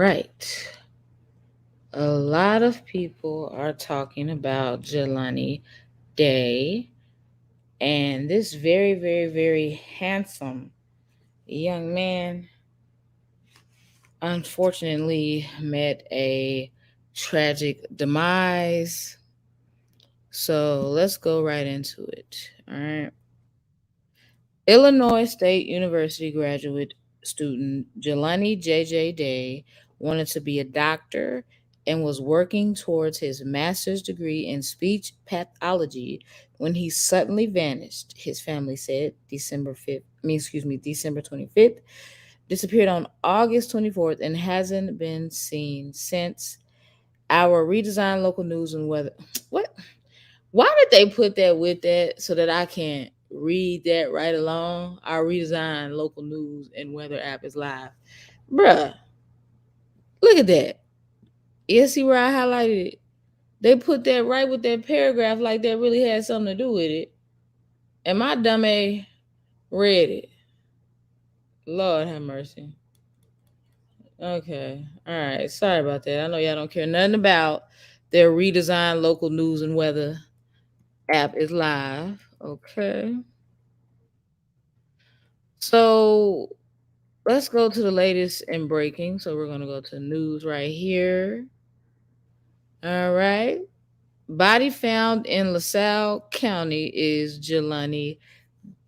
right. A lot of people are talking about Jelani Day, and this very, very, very handsome young man unfortunately met a tragic demise. So let's go right into it. All right. Illinois State University graduate student Jelani J.J. Day wanted to be a doctor and was working towards his master's degree in speech pathology when he suddenly vanished, his family said December 25th, disappeared on August 24th and hasn't been seen since. Our redesigned local news and weather. What? Why did they put that with that so that I can't read that right along? Our redesigned local news and weather app is live. Bruh, look at that. You see where I highlighted it? They put that right with that paragraph like that really had something to do with it. And my dumb A read it. Lord have mercy. Okay. All right. Sorry about that. I know y'all don't care nothing about their redesigned local news and weather app is live. Okay. So let's go to the latest in breaking. So we're gonna go to news right here. All right. Body found in LaSalle County is Jelani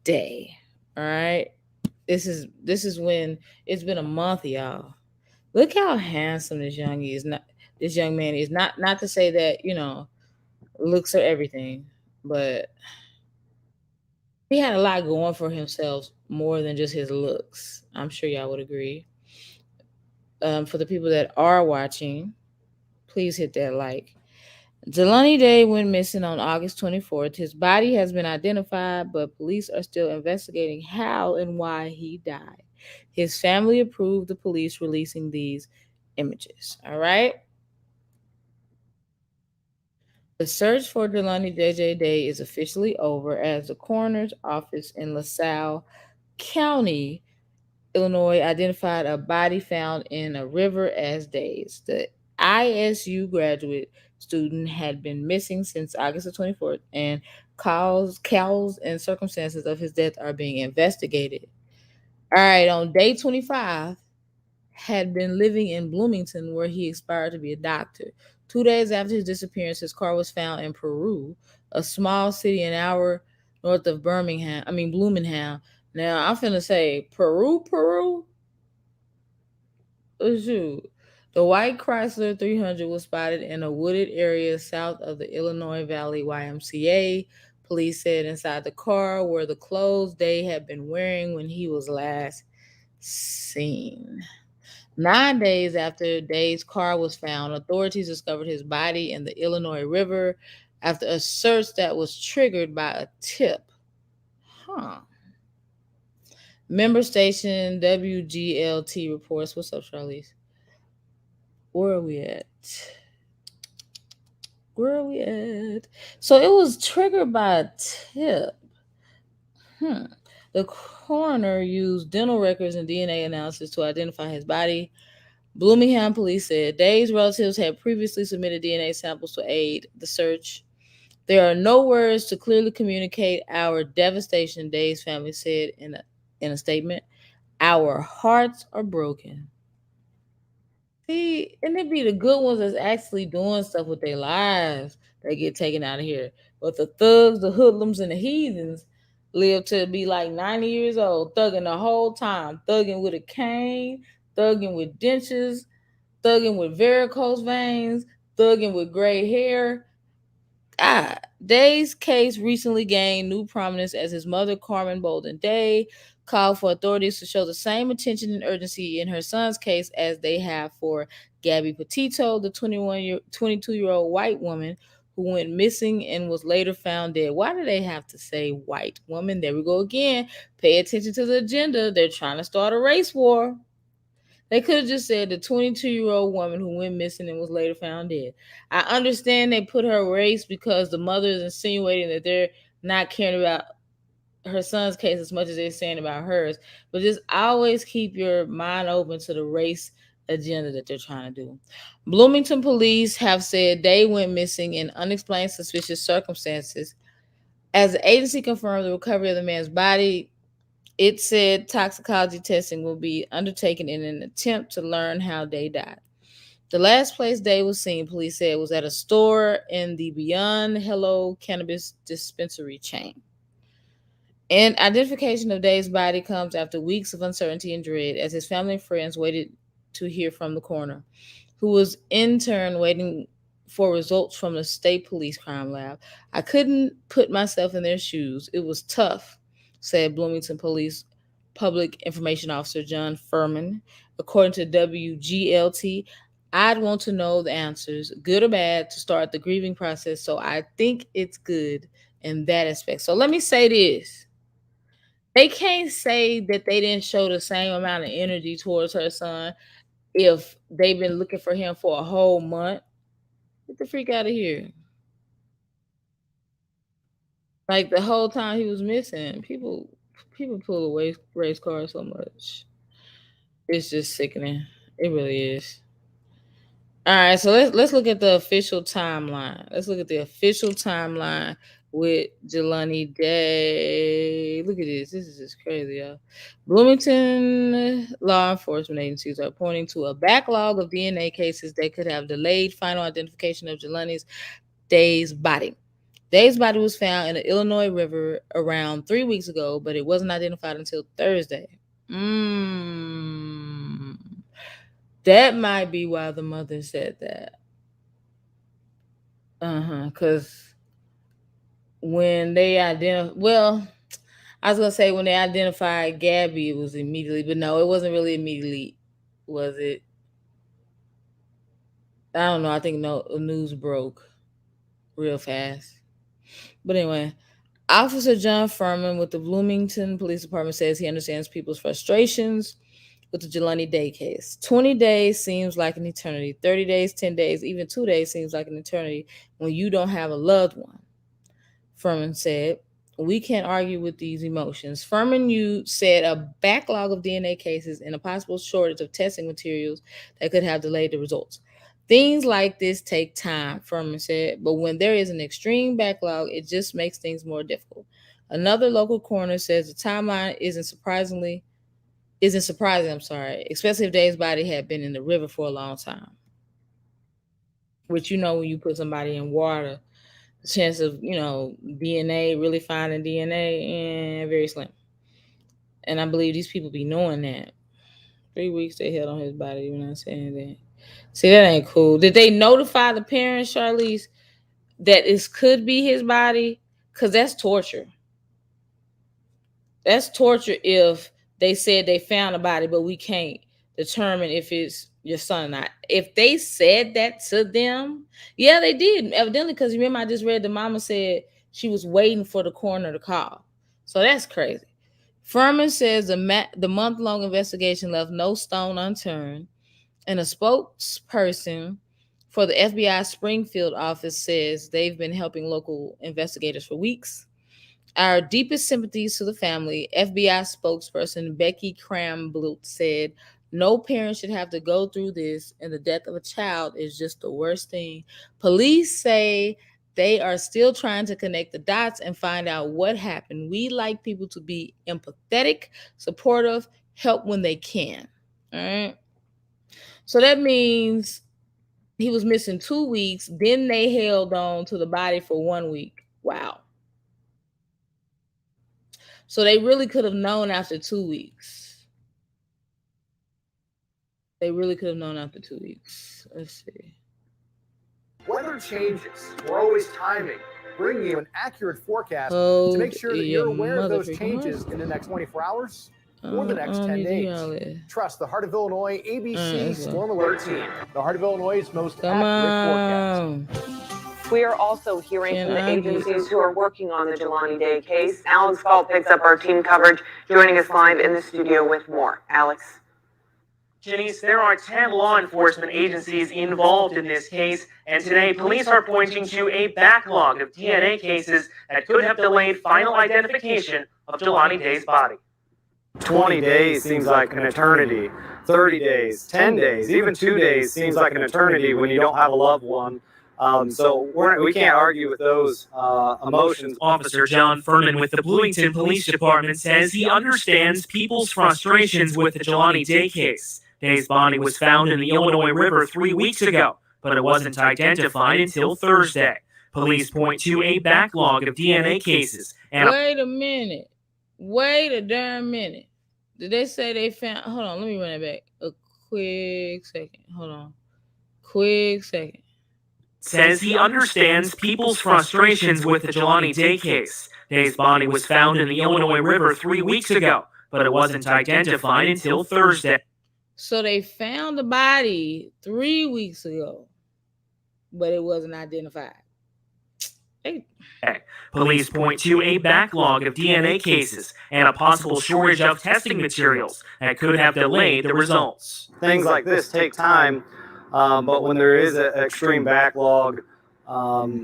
Day. All right. This is when it's been a month, y'all. Look how handsome this young man is. Not to say that, looks are everything, but he had a lot going for himself more than just his looks. I'm sure y'all would agree. For the people that are watching, please hit that like. Jelani Day went missing on August 24th. His body has been identified, but police are still investigating how and why he died. His family approved the police releasing these images. All right. The search for Jelani JJ Day is officially over as the coroner's office in LaSalle County, Illinois, identified a body found in a river as Days. The ISU graduate student had been missing since August the 24th, and cause and circumstances of his death are being investigated. All right, on day 25, had been living in Bloomington where he aspired to be a doctor. 2 days after his disappearance, his car was found in Peru, a small city an hour north of Bloomington. Now, I'm finna say Peru? Shoot. The white Chrysler 300 was spotted in a wooded area south of the Illinois Valley YMCA. Police said inside the car were the clothes Day had been wearing when he was last seen. 9 days after Day's car was found, authorities discovered his body in the Illinois River after a search that was triggered by a tip. Huh. Member station WGLT reports. What's up, Charlize? Where are we at? Where are we at? So it was triggered by a tip. Hmm. The coroner used dental records and DNA analysis to identify his body. Bloomington police said Day's relatives had previously submitted DNA samples to aid the search. There are no words to clearly communicate our devastation, Day's family said in a statement. Our hearts are broken. See, and it be the good ones that's actually doing stuff with their lives that get taken out of here. But the thugs, the hoodlums, and the heathens live to be like 90 years old, thugging the whole time, thugging with a cane, thugging with dentures, thugging with varicose veins, thugging with gray hair. God, Day's case recently gained new prominence as his mother, Carmen Bolden Day, called for authorities to show the same attention and urgency in her son's case as they have for Gabby Petito, the 22-year-old white woman who went missing and was later found dead. Why do they have to say white woman? There we go again. Pay attention to the agenda. They're trying to start a race war. They could have just said the 22-year-old woman who went missing and was later found dead. I understand they put her race because the mother is insinuating that they're not caring about her son's case as much as they're saying about hers. But just always keep your mind open to the race agenda that they're trying to do. Bloomington police have said Day went missing in unexplained suspicious circumstances. As the agency confirmed the recovery of the man's body, it said toxicology testing will be undertaken in an attempt to learn how Day died. The last place Day was seen, police said, was at a store in the Beyond Hello cannabis dispensary chain. And identification of Day's body comes after weeks of uncertainty and dread as his family and friends waited to hear from the coroner, who was in turn waiting for results from the state police crime lab. I couldn't put myself in their shoes. It was tough, said Bloomington Police Public Information Officer John Furman. According to WGLT, I'd want to know the answers, good or bad, to start the grieving process. So I think it's good in that aspect. So let me say this. They can't say that they didn't show the same amount of energy towards her son if they've been looking for him for a whole month. Get the freak out of here. Like the whole time he was missing, people pull away race cars so much. It's just sickening. It really is. All right, so let's look at the official timeline. Let's look at the official timeline with Jelani Day. Look at this. This is just crazy, y'all. Bloomington law enforcement agencies are pointing to a backlog of DNA cases that could have delayed final identification of Jelani's Day's body. Day's body was found in the Illinois River around 3 weeks ago, but it wasn't identified until Thursday. That might be why the mother said that. Because when they I was gonna say when they identified Gabby, it was immediately, but no, it wasn't really immediately, was it? I don't know. I think news broke real fast. But anyway, Officer John Furman with the Bloomington Police Department says he understands people's frustrations with the Jelani Day case. 20 days seems like an eternity. 30 days, 10 days, even 2 days seems like an eternity when you don't have a loved one, Furman said. We can't argue with these emotions. Furman, you said a backlog of DNA cases and a possible shortage of testing materials that could have delayed the results. Things like this take time, Furman said, but when there is an extreme backlog, it just makes things more difficult. Another local coroner says the timeline isn't surprising, especially if Dave's body had been in the river for a long time. Which, when you put somebody in water, the chance of, DNA, really finding DNA, very slim. And I believe these people be knowing that. 3 weeks they held on his body, you're not saying that. See, that ain't cool. Did they notify the parents, Charlize, that it could be his body? Because that's torture. That's torture if they said they found a body, but we can't determine if it's your son or not. If they said that to them, yeah, they did, evidently, because remember I just read the mama said she was waiting for the coroner to call. So that's crazy. Furman says the month-long investigation left no stone unturned, and a spokesperson for the FBI Springfield office says they've been helping local investigators for weeks. Our deepest sympathies to the family, FBI spokesperson Becky Cramblut said. No parent should have to go through this, and the death of a child is just the worst thing. Police say they are still trying to connect the dots and find out what happened. We like people to be empathetic, supportive, help when they can. All right. So that means he was missing 2 weeks. Then they held on to the body for 1 week. Wow. So they really could have known after 2 weeks. Let's see. Weather changes. We're always timing, bringing you an accurate forecast to make sure that you're aware of those changes in the next 24 hours or the next 10 days. Trust the Heart of Illinois ABC Storm Alert team, the Heart of Illinois' most accurate forecast. We are also hearing from the agencies who are working on the Jelani Day case. Alex Galt picks up our team coverage, joining us live in the studio with more. Alex. Janice, there are 10 law enforcement agencies involved in this case, and today police are pointing to a backlog of DNA cases that could have delayed final identification of Jelani Day's body. 20 days seems like an eternity. 30 days, 10 days, even 2 days seems like an eternity when you don't have a loved one. So we can't argue with those emotions. Officer John Furman with the Bloomington Police Department says he understands people's frustrations with the Jelani Day case. Day's body was found in the Illinois River 3 weeks ago, but it wasn't identified until Thursday. Police point to a backlog of DNA cases. And wait a minute. Wait a darn minute. Did they say they found... Hold on, let me run it back. A quick second. Hold on. Quick second. Says he understands people's frustrations with the Jelani Day case. Day's body was found in the Illinois River 3 weeks ago, but it wasn't identified until Thursday. So they found the body 3 weeks ago, but it wasn't identified. Police point to a backlog of DNA cases and a possible shortage of testing materials that could have delayed the results. Things like this take time, but when there is an extreme backlog,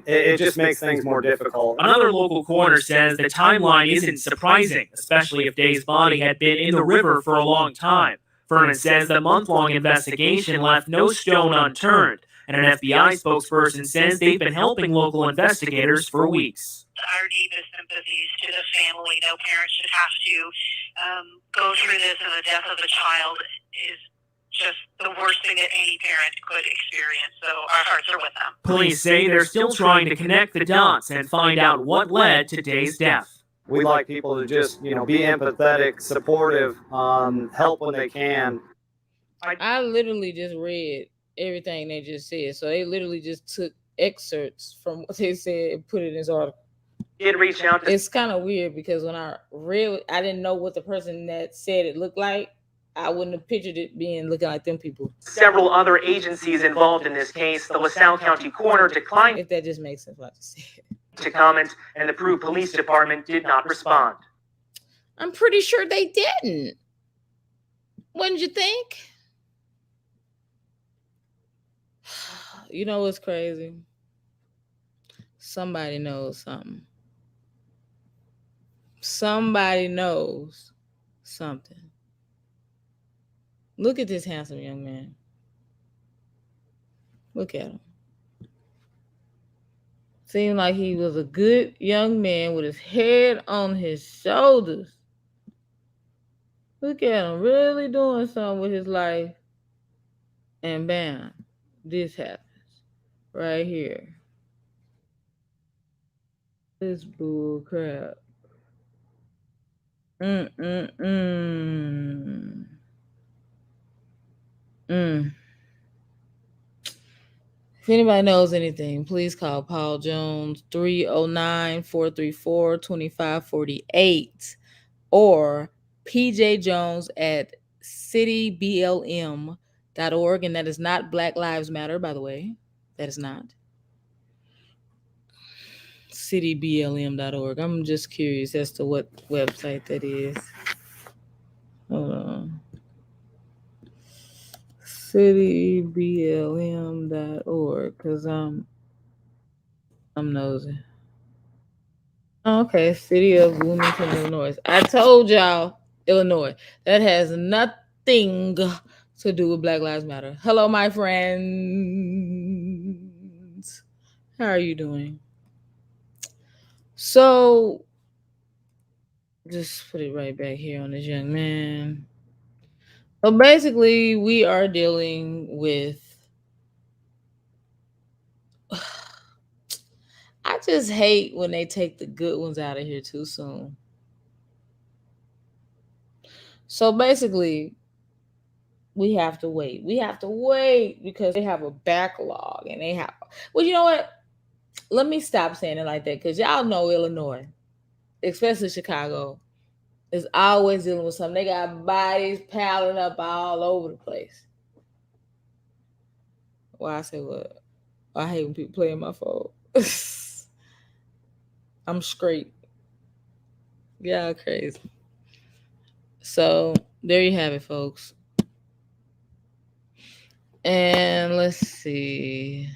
it just makes things more difficult. Another local coroner says the timeline isn't surprising, especially if Day's body had been in the river for a long time. Furman says the month-long investigation left no stone unturned, and an FBI spokesperson says they've been helping local investigators for weeks. Our deepest sympathies to the family. No parent should have to go through this, and the death of a child is just the worst thing that any parent could experience. So our hearts are with them. Police say they're still trying to connect the dots and find out what led to Day's death. We like people to just, be empathetic, supportive, help when they can. I literally just read everything they just said. So they literally just took excerpts from what they said and put it in this article. Did reach out to... It's kind of weird because when I read, I didn't know what the person that said it looked like. I wouldn't have pictured it being looking like them people. Several other agencies involved in this case. The LaSalle County coroner declined, if that just makes sense what I just said, to comment, and the Peru Police Department did not respond. I'm pretty sure they didn't. Wouldn't you think? You know what's crazy? Somebody knows something. Somebody knows something. Look at this handsome young man. Look at him. Seemed like he was a good young man with his head on his shoulders. Look at him, really doing something with his life. And bam, this happens right here. This bull crap. If anybody knows anything, please call Paul Jones 309-434-2548 or PJ Jones at cityblm.org. And that is not Black Lives Matter, by the way. That is not cityblm.org. I'm just curious as to what website that is. Hold on. cityblm.org, because I'm nosy. Okay, City of Bloomington, Illinois. I told y'all, Illinois. That has nothing to do with Black Lives Matter. Hello, my friends. How are you doing? So, just put it right back here on this young man. So basically, we are dealing with... I just hate when they take the good ones out of here too soon. So basically, we have to wait. We have to wait because they have a backlog and they have... Well, you know what? Let me stop saying it like that because y'all know Illinois, especially Chicago, is always dealing with something. They got bodies piling up all over the place. Well, I say what? I hate when people play in my phone. I'm straight. Y'all crazy. So there you have it, folks. And let's see.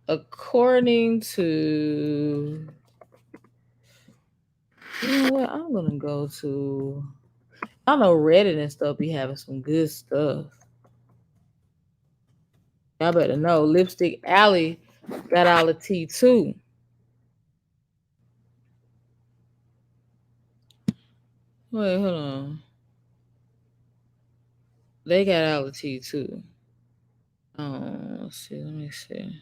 According to... You know what? I'm going to go to... I know Reddit and stuff be having some good stuff. Y'all better know. Lipstick Alley got all the tea too. Wait, hold on. They got all the tea too. Let's see. Let me see.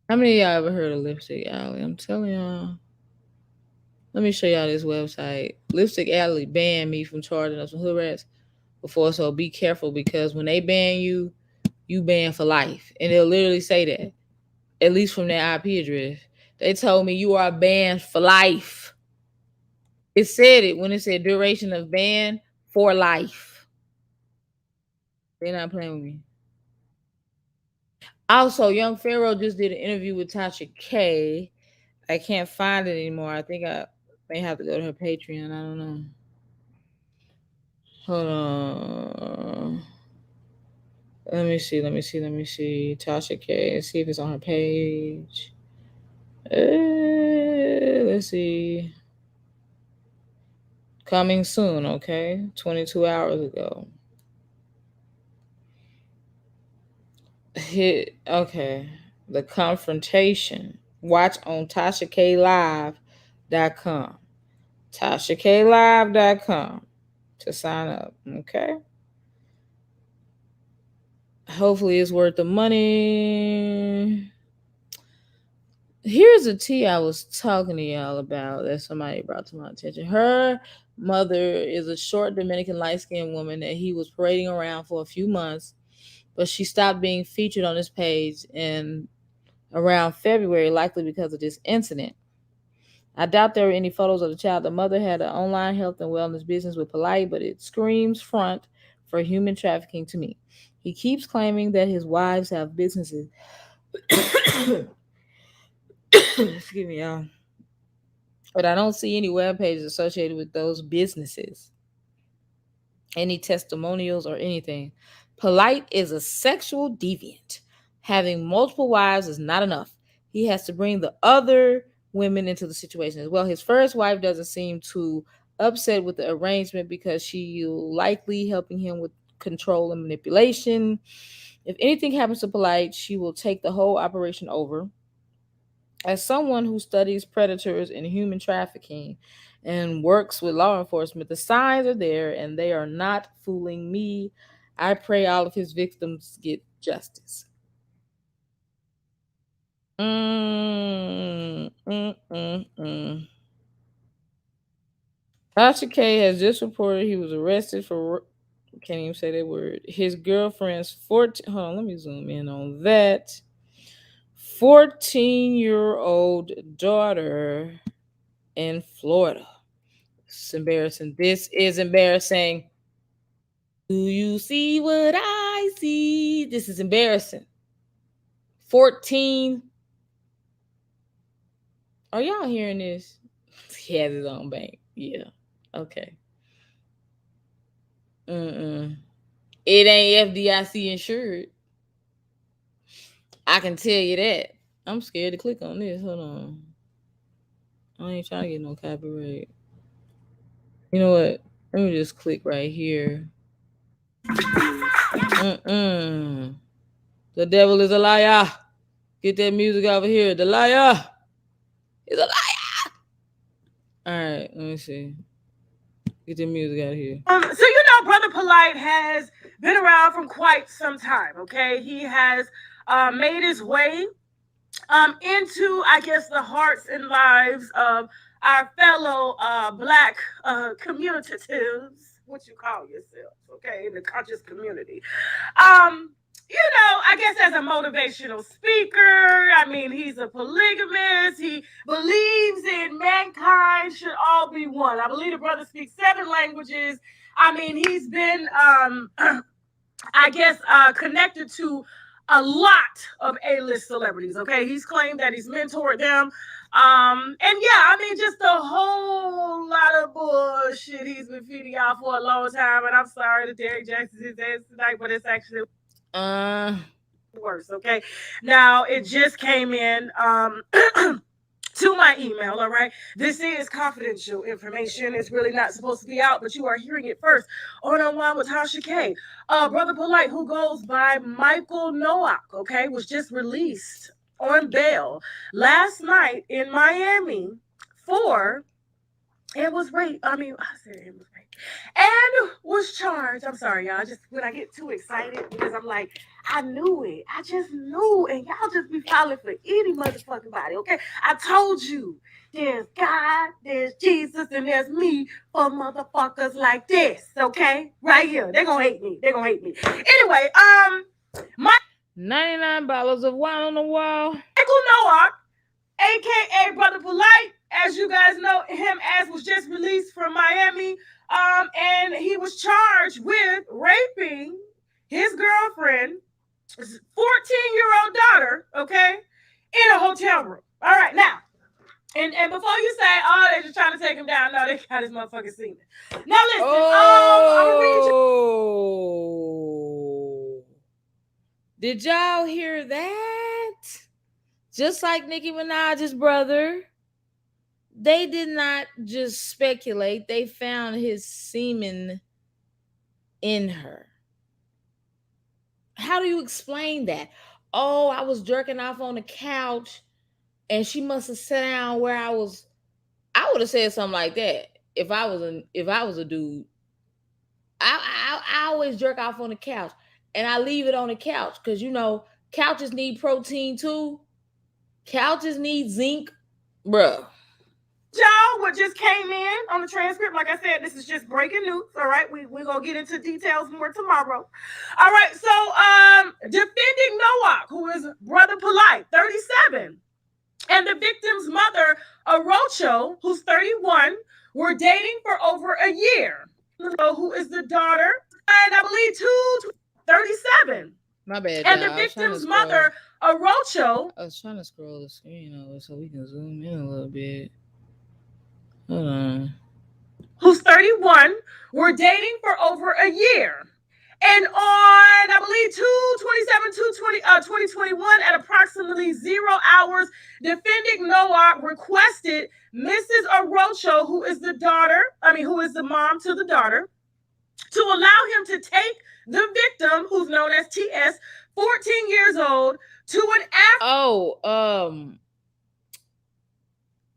How many of y'all ever heard of Lipstick Alley? I'm telling y'all. Let me show y'all this website. Lipstick Alley banned me from charging up some hood rats before, so be careful because when they ban you, you ban for life. And they'll literally say that, at least from their IP address. They told me you are banned for life. It said it when it said duration of ban for life. They're not playing with me. Also, Young Pharaoh just did an interview with Tasha K. I can't find it anymore. I think I may have to go to her Patreon. I don't know. Hold on. Let me see. Tasha K. See if it's on her page. Let's see. Coming soon, okay? 22 hours ago. Okay. The Confrontation. Watch on TashaKLive.com. TashaKLive.com to sign up, okay? Hopefully it's worth the money. Here's a tea I was talking to y'all about that somebody brought to my attention. Her mother is a short Dominican light-skinned woman that he was parading around for a few months, but she stopped being featured on his page in around February, likely because of this incident. I doubt there were any photos of the child. The mother had an online health and wellness business with Polight, but it screams front for human trafficking to me. He keeps claiming that his wives have businesses. Excuse me, y'all. But I don't see any web pages associated with those businesses, any testimonials or anything. Polight is a sexual deviant. Having multiple wives is not enough. He has to bring the other women into the situation as well. His first wife doesn't seem too upset with the arrangement because she's likely helping him with control and manipulation. If anything happens to Polight, she will take the whole operation over. As someone who studies predators and human trafficking and works with law enforcement, the signs are there and they are not fooling me. I pray all of his victims get justice. Tasha K has just reported he was arrested for, can't even say that word, his girlfriend's 14, hold on, let me zoom in on that, 14-year-old daughter in Florida. It's embarrassing. This is embarrassing. Do you see what I see? This is embarrassing. 14. Are y'all hearing this? He has his own bank. Yeah. Okay. It ain't FDIC insured. I can tell you that. I'm scared to click on this. Hold on. I ain't trying to get no copyright. You know what? Let me just click right here. The devil is a liar. Get that music over here. The liar is a liar. All right, let me see. Get the music out of here. So you know, Brother Polight has been around for quite some time. Okay, he has made his way into, I guess, the hearts and lives of our fellow Black communitatives. What you call yourself, okay, in the conscious community. You know, I guess as a motivational speaker, I mean, he's a polygamist. He believes in mankind should all be one. I believe the brother speaks 7 languages. I mean, he's been, I guess, connected to a lot of A-list celebrities. Okay, he's claimed that he's mentored them. And yeah, I mean, just a whole lot of bullshit he's been feeding y'all for a long time. And I'm sorry that Derrick Jackson's his ass tonight, but it's actually worse. Okay, now it just came in to my email, all right? This is confidential information. It's really not supposed to be out, but you are hearing it first on One with Tasha K. Brother Polight, who goes by Michael Nowak, okay, was just released on bail last night in Miami for, it was rape. I said it was rape. And was charged. I'm sorry, y'all. Just when I get too excited because I'm like, I knew it. I just knew. And y'all just be falling for any motherfucking body, okay? I told you. There's God, there's Jesus, and there's me for motherfuckers like this, okay? Right here. They're gonna hate me. They're gonna hate me. Anyway, my $99 of wine on the wall. Michael Nowak, aka Brother Polight, as you guys know him as, was just released from Miami. And he was charged with raping his girlfriend, 14-year-old daughter, okay, in a hotel room. All right, now, and before you say, oh, they're just trying to take him down, no, they got his motherfucking semen. Now listen, I'm gonna read you. Did y'all hear that? Just like Nicki Minaj's brother, they did not just speculate. They found his semen in her. How do you explain that? Oh, I was jerking off on the couch and she must have sat down where I was. I would have said something like that if I was a dude. I always jerk off on the couch and I leave it on the couch because, you know, couches need protein too. Couches need zinc. Bruh. Y'all, what just came in on the transcript, like I said, this is just breaking news, all right? We're going to get into details more tomorrow. All right, so defending Nowak, who is Brother Polight, 37, and the victim's mother, Arocho, who's 31, were dating for over a year. Who is the daughter, and I believe 37. My bad. And the victim's mother, Arocho. I was trying to scroll the screen over so we can zoom in a little bit. Hold on. Who's 31, were dating for over a year. And on, I believe, 2021, at approximately 0 hours, defending Nowak requested Mrs. Arocho, who is the mom to the daughter, to allow him to take the victim, who's known as TS, 14 years old, to an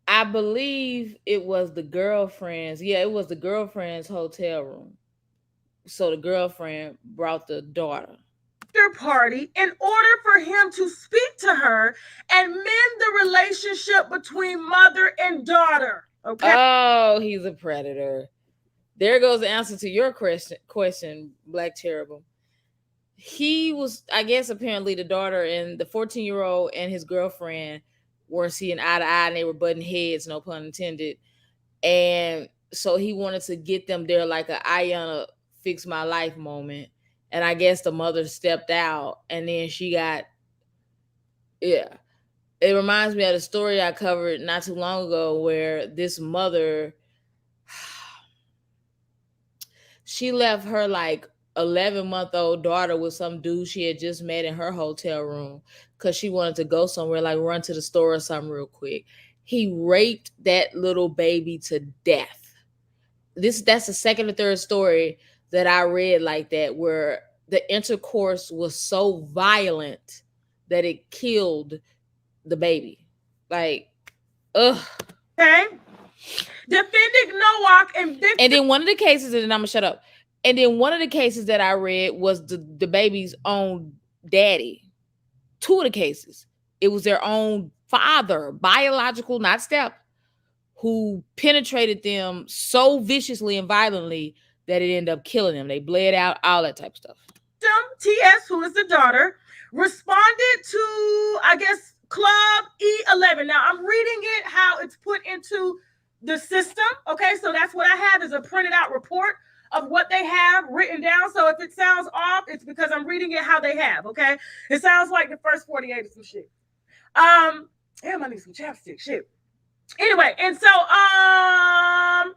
I believe it was the girlfriend's. Yeah, it was the girlfriend's hotel room. So the girlfriend brought the daughter. After party in order for him to speak to her and mend the relationship between mother and daughter. Okay. Oh, he's a predator. There goes the answer to your question, Black Terrible. He was, I guess, apparently the daughter and the 14-year-old and his girlfriend weren't seeing eye to eye and they were butting heads, no pun intended. And so he wanted to get them there like a Ayanna fix my life moment. And I guess the mother stepped out and then she got, yeah. It reminds me of the story I covered not too long ago where this mother, she left her like 11-month-old daughter with some dude she had just met in her hotel room because she wanted to go somewhere, like run to the store or something real quick. He raped that little baby to death. That's the second or third story that I read like that, where the intercourse was so violent that it killed the baby. Like, ugh. Okay. Defending Nowak and victim. And then one of the cases, and I'm gonna shut up. And then one of the cases that I read was the baby's own daddy. Two of the cases, it was their own father, biological, not step, who penetrated them so viciously and violently that it ended up killing them. They bled out, all that type of stuff. TS, who is the daughter, responded to, I guess, Club E11. Now, I'm reading it how it's put into the system. Okay, so that's what I have is a printed out report of what they have written down. So if it sounds off, it's because I'm reading it how they have. Okay, it sounds like the first 48 or some shit. Damn, I need some chapstick. Shit. Anyway, and so I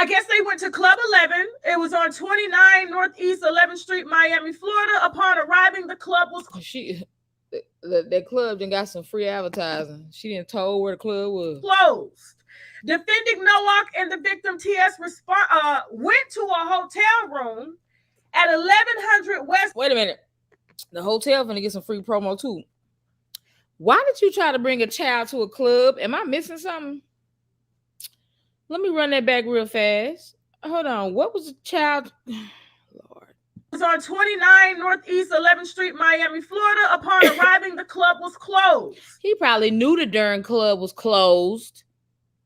guess they went to Club 11. It was on 29 Northeast 11th Street, Miami, Florida. Upon arriving, the club was that club done got some free advertising. She didn't told where the club was. Closed. Defending Nowak and the victim TS went to a hotel room at 1100 West. Wait a minute. The hotel finna get some free promo too. Why did you try to bring a child to a club? Am I missing something? Let me run that back real fast. Hold on. What was the child? Lord. It was on 29 Northeast 11th Street, Miami, Florida. Upon arriving, the club was closed. He probably knew the darn club was closed.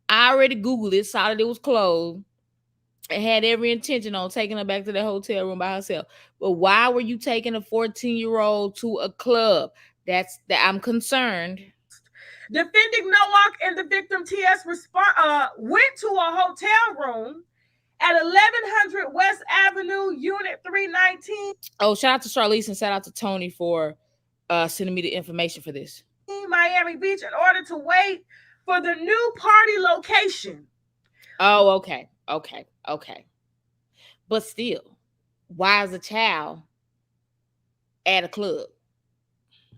I already Googled it, saw that it was closed, and had every intention on taking her back to the hotel room by herself. But why were you taking a 14-year-old to a club? That's that I'm concerned. Defending Nowak and the victim TS went to a hotel room at 1100 West Avenue, Unit 319. Oh, shout out to Charlize and shout out to Tony for sending me the information for this. Miami Beach, in order to wait for the new party location. Oh, okay. But still, why is a child at a club?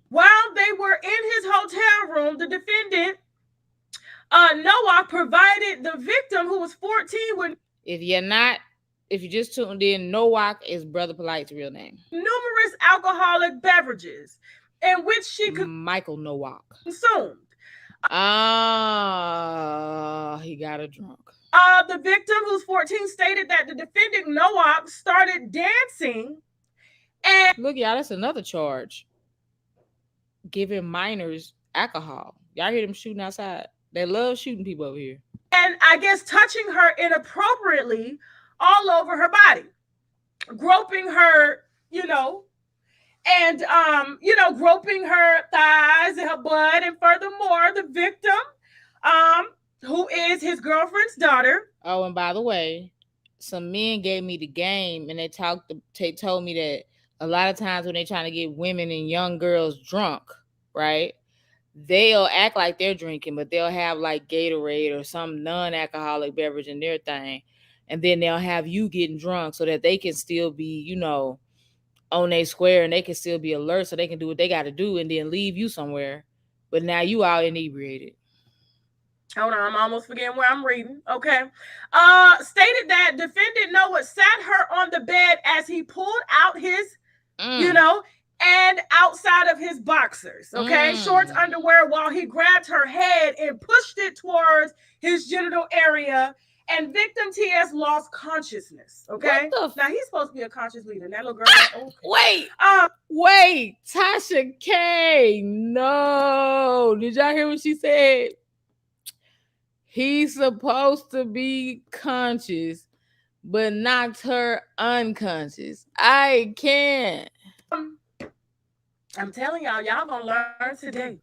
While they were in his hotel room, the defendant, Nowak, provided the victim, who was 14, with... If you just tuned in, Nowak is Brother Polight's real name. Numerous alcoholic beverages in which she could... Michael Nowak. Consumed. He got her drunk. The victim, who's 14, stated that the defendant, Nowak, started dancing and... Look, y'all, that's another charge. Giving minors alcohol. Y'all hear them shooting outside? They love shooting people over here. And I guess touching her inappropriately all over her body. Groping her, and, groping her thighs and her butt. And furthermore, the victim, who is his girlfriend's daughter. Oh, and by the way, some men gave me the game and they told me that a lot of times when they're trying to get women and young girls drunk, right, they'll act like they're drinking, but they'll have like Gatorade or some non-alcoholic beverage in their thing. And then they'll have you getting drunk so that they can still be, on their square and they can still be alert so they can do what they got to do and then leave you somewhere. But now you all inebriated. Hold on, I'm almost forgetting where I'm reading. Okay. Stated that defendant Noah sat her on the bed as he pulled out his, and outside of his boxers, shorts, underwear, while he grabbed her head and pushed it towards his genital area, and victim TS lost consciousness. Okay. Now he's supposed to be a conscious leader. That little girl. Okay. Wait, Tasha K. No. Did y'all hear what she said? He's supposed to be conscious, but knocked her unconscious. I can't. I'm telling y'all gonna learn today.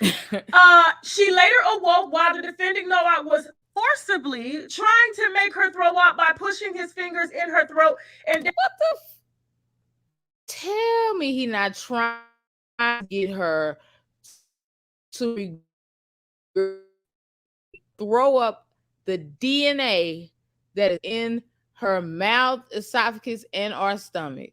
She later awoke while the defendant Noah was forcibly trying to make her throw up by pushing his fingers in her throat. And what the? Tell me he not trying to get her to throw up the DNA that is in her mouth, esophagus, and our stomach.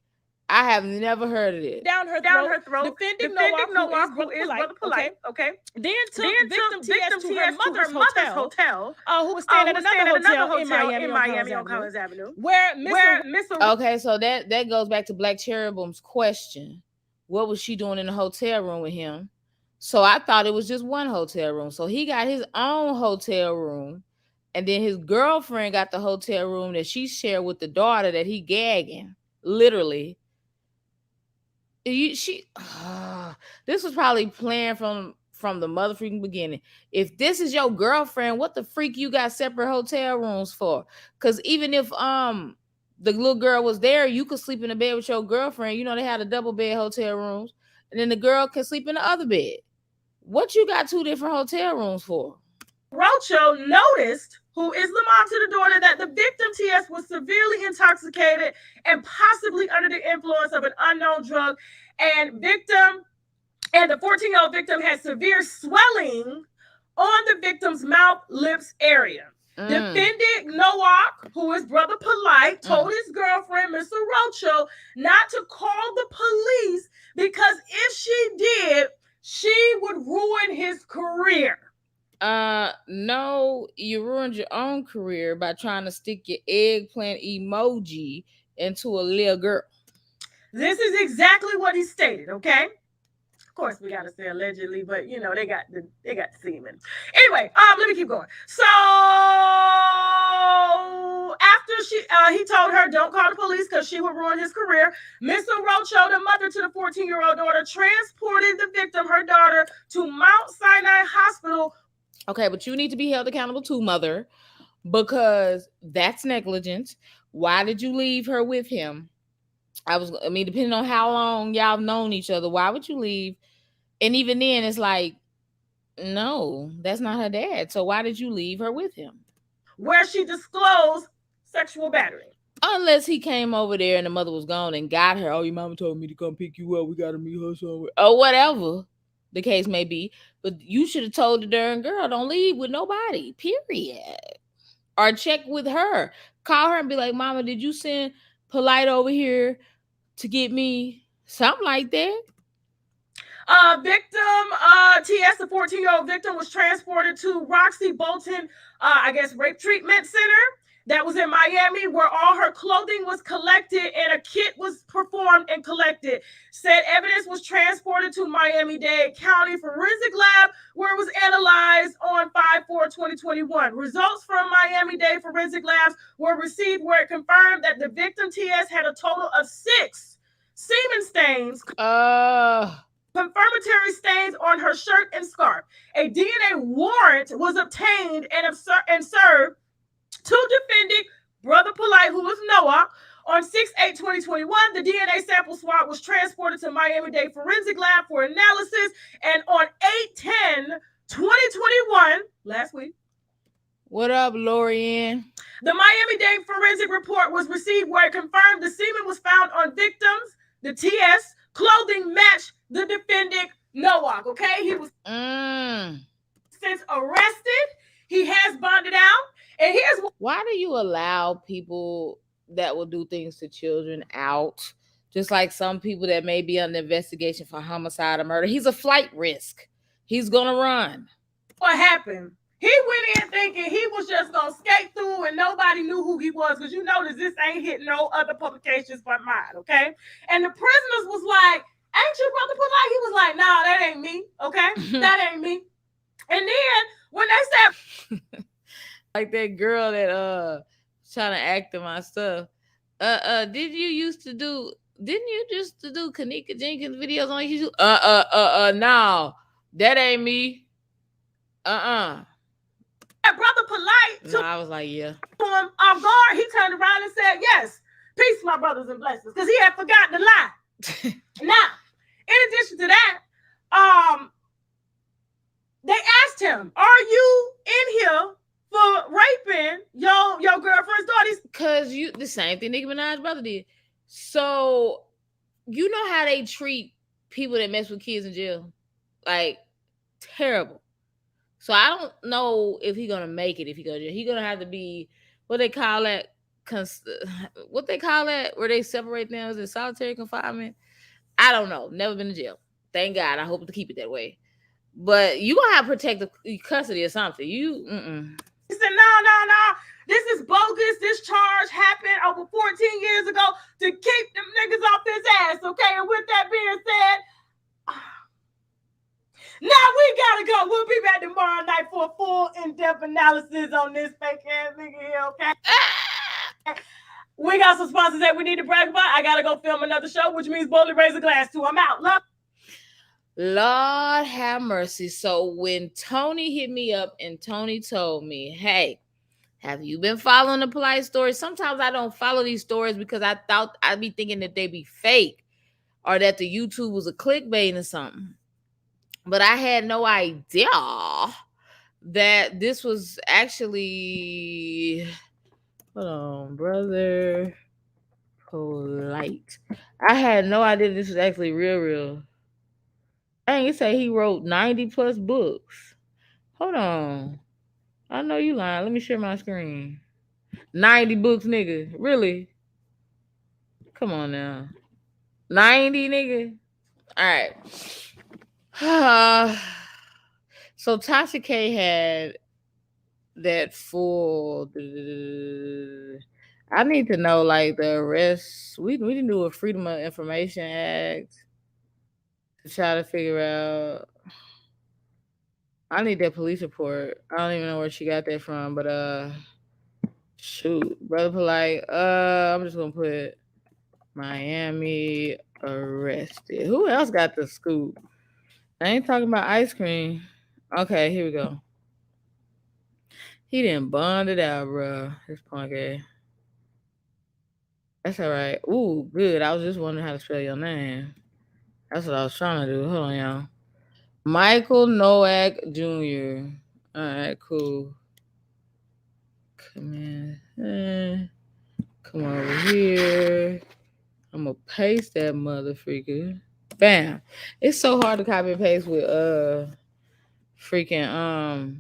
I have never heard of it. Down her throat. Defending Noah, who is Brother Polight. Okay. Then took victim TS to her mother's hotel. Who was staying at another hotel in Miami on Collins Avenue. Where Mr. Okay, so that goes back to Black Cherubim's question. What was she doing in the hotel room with him? So I thought it was just one hotel room. So he got his own hotel room. And then his girlfriend got the hotel room that she shared with the daughter that he gagging. Literally. This was probably planned from the mother freaking beginning. If this is your girlfriend, what the freak you got separate hotel rooms for? Because even if the little girl was there, you could sleep in the bed with your girlfriend. They had a double bed hotel rooms, and then the girl can sleep in the other bed. What you got two different hotel rooms for? Rocho noticed, who is the mom to the daughter, that the victim TS was severely intoxicated and possibly under the influence of an unknown drug, and the 14-year-old victim had severe swelling on the victim's mouth, lips area. Defendant Nowak, who is Brother Polight, told his girlfriend, Mr. Rocho, not to call the police because if she did, she would ruin his career. No, you ruined your own career by trying to stick your eggplant emoji into a little girl. This is exactly what he stated, okay? Of course, we gotta say allegedly, but you know they got the semen. Anyway, let me keep going. So after he told her don't call the police because she would ruin his career. Mr. Rocho, the mother to the 14-year-old daughter, transported the victim, her daughter, to Mount Sinai Hospital. Okay, but you need to be held accountable too, mother, because that's negligence. Why did you leave her with him? I mean, depending on how long y'all known each other, why would you leave? And even then, it's like, no, that's not her dad. So why did you leave her with him? Where she disclosed sexual battery. Unless he came over there and the mother was gone and got her. Oh, your mama told me to come pick you up. We got to meet her somewhere. Or whatever the case may be. But you should have told the darn girl, don't leave with nobody, period. Or check with her. Call her and be like, Mama, did you send Polight over here to get me? Something like that. Victim, TS, the 14-year-old victim, was transported to Roxy Bolton, rape treatment center that was in Miami, where all her clothing was collected and a kit was performed and collected. Said evidence was transported to Miami-Dade County Forensic Lab, where it was analyzed on 5/4/2021. Results from Miami-Dade Forensic Labs were received, where it confirmed that the victim, TS, had a total of 6 semen stains. Confirmatory stains on her shirt and scarf. A DNA warrant was obtained and served to defendant brother Polight, who was Noah. On 6/8/2021, the DNA sample swab was transported to Miami-Dade Forensic Lab for analysis, and on 8/10/2021, last week. What up, Lorianne? The Miami-Dade forensic report was received, where it confirmed the semen was found on victims. The TS clothing matched the defendant Noah. Okay, he was since arrested. He has bonded out. And here's why do you allow people that will do things to children out? Just like some people that may be under investigation for homicide or murder. He's a flight risk. He's gonna run. What happened? He went in thinking he was just gonna skate through and nobody knew who he was, because you notice this ain't hit no other publications but mine, okay? And the prisoners was like, ain't your brother Polight? He was like, nah, that ain't me, okay? That ain't me. And then when they said like that girl that trying to act in my stuff. Didn't you used to do Kanika Jenkins videos on YouTube? No, that ain't me. Brother Polight. No, I was like, yeah. To him off guard, he turned around and said, yes, peace, my brothers and blessings, because he had forgotten to lie. Now, in addition to that, they asked him, are you in here for raping your girlfriend's daughter? Because you the same thing Nicki Minaj's brother did. So you know how they treat people that mess with kids in jail, like terrible. So I don't know if he's gonna make it. If he goes to jail, he's gonna have to be what they call that. What they call that where they separate them? Is it solitary confinement? I don't know. Never been to jail. Thank God. I hope to keep it that way. But you gonna have protective custody or something. He said, no. This is bogus. This charge happened over 14 years ago to keep them niggas off his ass, okay? And with that being said, now we gotta go. We'll be back tomorrow night for a full in-depth analysis on this fake ass nigga here, okay? We got some sponsors that we need to brag about. I gotta go film another show, which means boldly raise a glass to. I'm out. Lord have mercy. So when Tony hit me up and Tony told me, hey, have you been following the Polight stories? Sometimes I don't follow these stories because I thought I'd be thinking that they be fake or that the YouTube was a clickbait or something. But I had no idea that this was actually, hold on, brother Polight. I had no idea this was actually real. Dang, it say he wrote 90 plus books. Hold on. I know you lying. Let me share my screen. 90 books, nigga. Really? Come on now. 90, nigga. All right. So Tasha K had that full. I need to know like the arrest. We didn't do a Freedom of Information Act to try to figure out. I need that police report. I don't even know where she got that from, but shoot, brother Polite. I'm just gonna put Miami arrested. Who else got the scoop? I ain't talking about ice cream. Okay, here we go. He didn't bond it out, bro. This punk ass. That's all right. Ooh, good. I was just wondering how to spell your name. That's what I was trying to do. Hold on, y'all. Michael Nowak Jr. All right, cool. Come in. Come over here. I'm gonna paste that mother freaker. Bam. It's so hard to copy and paste with freaking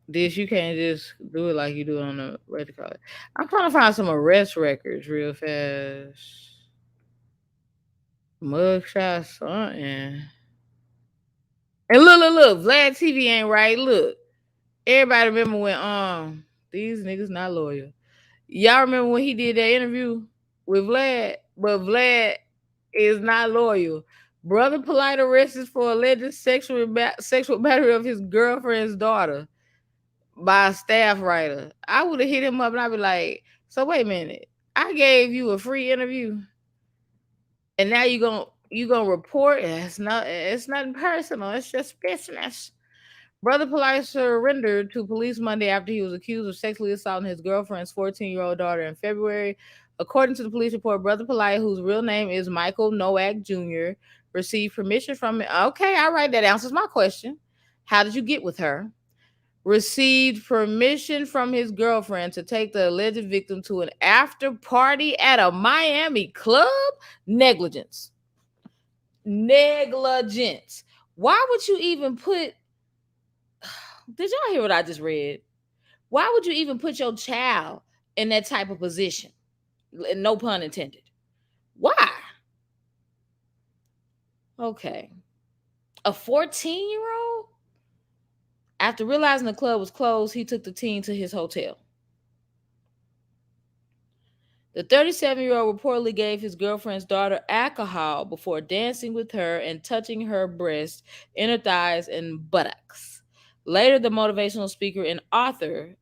this. You can't just do it like you do it on the regular card. I'm trying to find some arrest records real fast. Mugshot something. And look, Vlad TV ain't right. Look. Everybody remember when these niggas not loyal. Y'all remember when he did that interview with Vlad? But Vlad is not loyal. Brother Polight arrested for alleged sexual battery of his girlfriend's daughter by a staff writer. I would have hit him up and I'd be like, so wait a minute. I gave you a free interview and now you gonna report it. It's nothing personal. It's just business. Brother Polight surrendered to police Monday after he was accused of sexually assaulting his girlfriend's 14-year-old daughter in February. According to the police report, Brother Polight, whose real name is Michael Nowak Jr., received permission from it. Okay, all right, that answers my question. How did you get with her? Received permission from his girlfriend to take the alleged victim to an after party at a Miami club? Negligence. Why would you even put... Did y'all hear what I just read? Why would you even put your child in that type of position? No pun intended. Why? Okay. A 14-year-old? After realizing the club was closed, he took the teen to his hotel. The 37-year-old reportedly gave his girlfriend's daughter alcohol before dancing with her and touching her breast, inner thighs, and buttocks. Later, the motivational speaker and author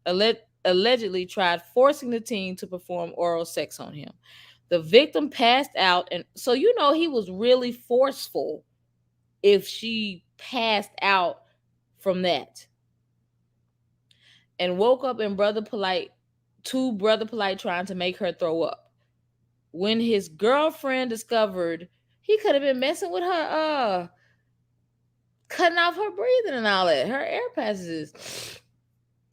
allegedly tried forcing the teen to perform oral sex on him. The victim passed out, and so you know he was really forceful if she passed out from that. And woke up in Brother Polight trying to make her throw up. When his girlfriend discovered he could have been messing with her, cutting off her breathing and all that, her air passages.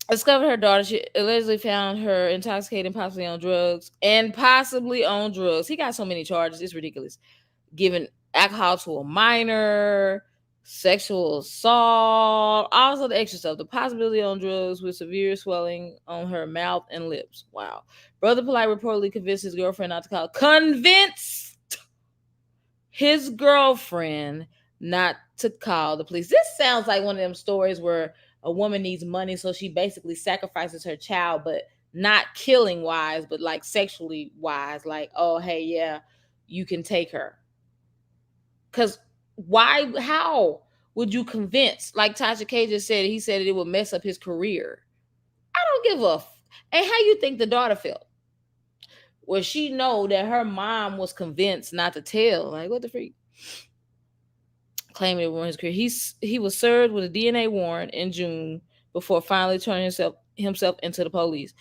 Discovered her daughter. She allegedly found her intoxicated and possibly on drugs. He got so many charges. It's ridiculous. Giving alcohol to a minor, sexual assault, all of the extra stuff. The possibility on drugs with severe swelling on her mouth and lips. Wow. Brother Polight reportedly convinced his girlfriend not to call. Convinced his girlfriend not to call the police. This sounds like one of them stories where a woman needs money, so she basically sacrifices her child, but not killing wise, but like sexually wise. Like, oh, hey, yeah, you can take her. Because how would you convince? Like Tasha K just said, he said it would mess up his career. I don't give a And how you think the daughter felt? Well, she know that her mom was convinced not to tell. Like, what the freak? Claiming it ruined his career. He was served with a DNA warrant in June before finally turning himself into the police.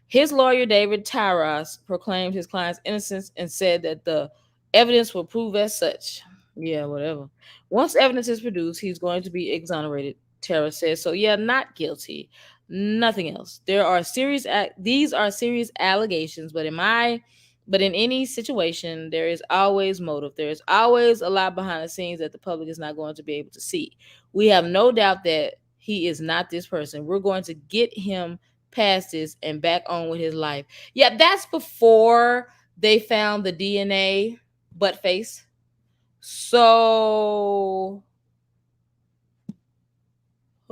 His lawyer, David Tyras, proclaimed his client's innocence and said that the evidence will prove as such. Yeah, whatever. Once evidence is produced, he's going to be exonerated, Tara says. So, yeah, not guilty. Nothing else. These are serious allegations, but in any situation, there is always motive. There is always a lot behind the scenes that the public is not going to be able to see. We have no doubt that he is not this person. We're going to get him past this and back on with his life. Yeah, that's before they found the DNA butt face. So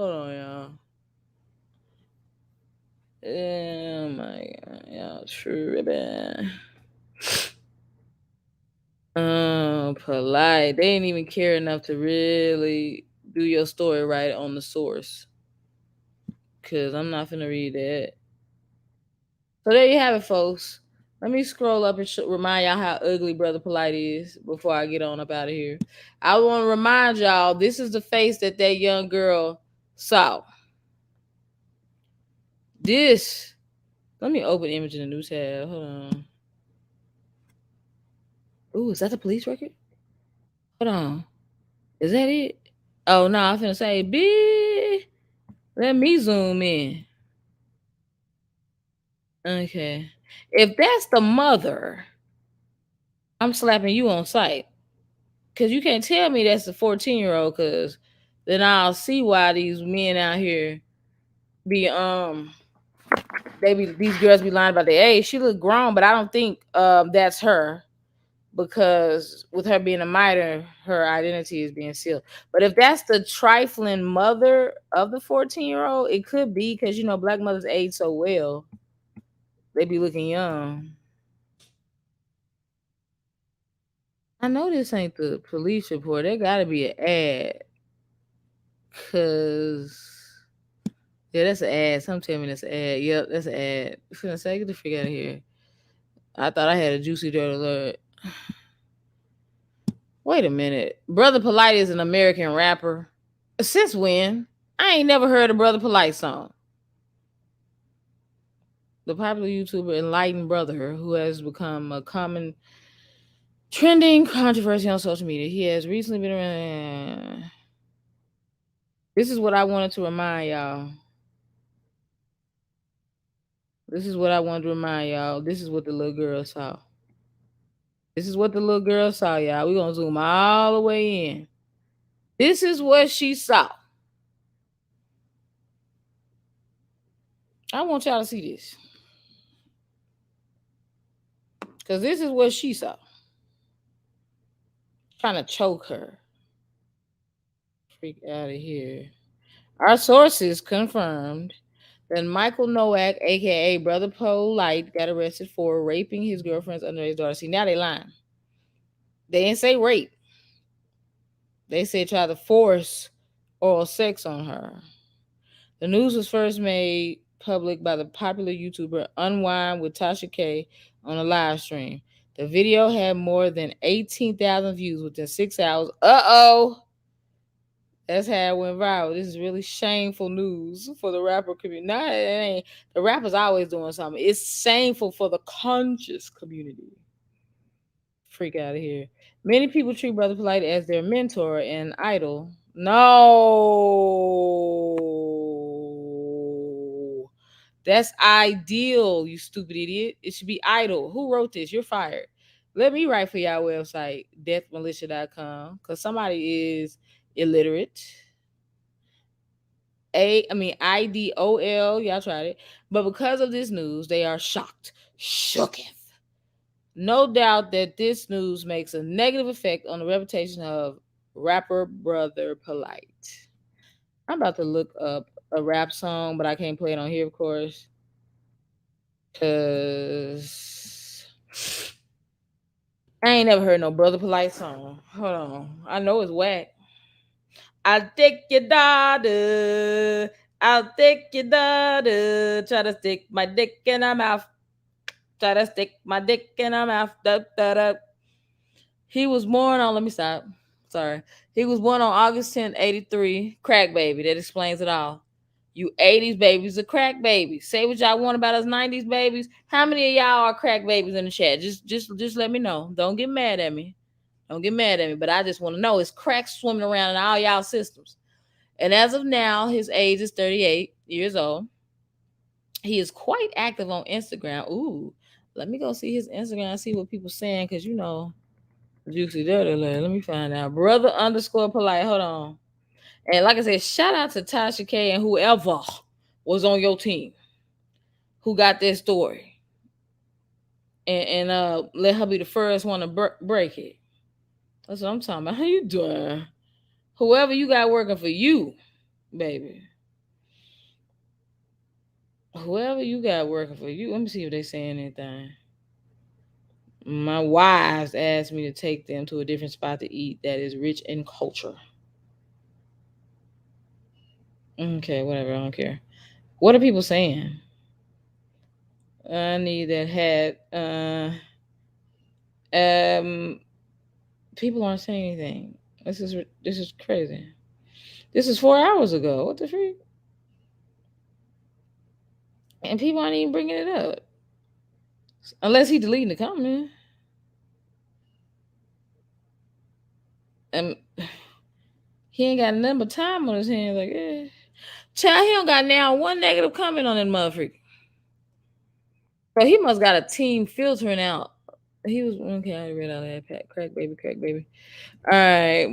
Hold on, y'all. Oh my god, y'all tripping. Polite. They didn't even care enough to really do your story right on the source. Cause I'm not finna read that. So there you have it, folks. Let me scroll up and remind y'all how ugly Brother Polite is before I get on up out of here. I want to remind y'all this is the face that young girl saw. This. Let me open image in the new tab. Hold on. Ooh, is that the police record? Hold on. Is that it? Oh no, I'm finna say, bitch. Let me zoom in. Okay. If that's the mother, I'm slapping you on sight. Cause you can't tell me that's a 14-year-old, cause then I'll see why these men out here be these girls be lying about their age. She look grown, but I don't think that's her, because with her being a minor, her identity is being sealed. But if that's the trifling mother of the 14-year-old, it could be, because black mothers age so well. They be looking young. I know this ain't the police report. There gotta be an ad. Cause yeah, that's an ad. Some tell me that's an ad. Yep, that's an ad. Finna say, get the freak out of here. I thought I had a juicy dirt alert. Wait a minute. Brother Polight is an American rapper. Since when? I ain't never heard a Brother Polight song. The popular YouTuber Enlightened Brother, who has become a common trending controversy on social media. He has recently been around. This is what I wanted to remind y'all. This is what I wanted to remind y'all. This is what the little girl saw. This is what the little girl saw, y'all. We're going to zoom all the way in. This is what she saw. I want y'all to see this. Because this is what she saw. Trying to choke her. Freak out of here. Our sources confirmed that Michael Nowak, a.k.a. Brother Polight, got arrested for raping his girlfriend's underage daughter. See, now they lying. They didn't say rape. They said try to force oral sex on her. The news was first made public by the popular YouTuber Unwind with Tasha K on a live stream. The video had more than 18,000 views within 6 hours. Uh-oh. That's how it went viral. This is really shameful news for the rapper community. Nah, it ain't. The rapper's always doing something. It's shameful for the conscious community. Freak out of here. Many people treat Brother Polight as their mentor and idol. No. That's ideal, you stupid idiot. It should be idol. Who wrote this? You're fired. Let me write for y'all website, deathmilitia.com, because somebody is illiterate. IDOL, y'all tried it. But because of this news, they are shocked. Shooketh. No doubt that this news makes a negative effect on the reputation of rapper Brother Polight. I'm about to look up a rap song, but I can't play it on here, of course. Because I ain't never heard no Brother Polight song. Hold on. I know it's whack. I'll take your daughter. I'll take your daughter. Try to stick my dick in her mouth. Try to stick my dick in her mouth. Da, da, da. He was born on, let me stop. Sorry. He was born on August 10th, 83. Crack baby. That explains it all. You 80s babies are crack babies. Say what y'all want about us 90s babies. How many of y'all are crack babies in the chat? Just let me know. Don't get mad at me. Don't get mad at me. But I just want to know, is crack swimming around in all y'all systems? And as of now, his age is 38 years old. He is quite active on Instagram. Ooh, let me go see his Instagram and see what people saying, because juicy dirty. Let me find out. Brother _ Polight. Hold on. And like I said, shout out to Tasha K and whoever was on your team who got this story. And let her be the first one to break it. That's what I'm talking about. How you doing? Whoever you got working for you, baby. Whoever you got working for you, let me see if they saying anything. My wives asked me to take them to a different spot to eat that is rich in culture. Okay, whatever. I don't care. What are people saying? I need that hat. Um, people aren't saying anything. This is crazy. This is 4 hours ago. What the freak? And people aren't even bringing it up unless he deleting the comment. And he ain't got nothing but time on his hands. Like, child, he don't got now one negative comment on that motherfucker. So he must got a team filtering out. He was okay. I read all that. Pat, crack baby, crack baby. All right,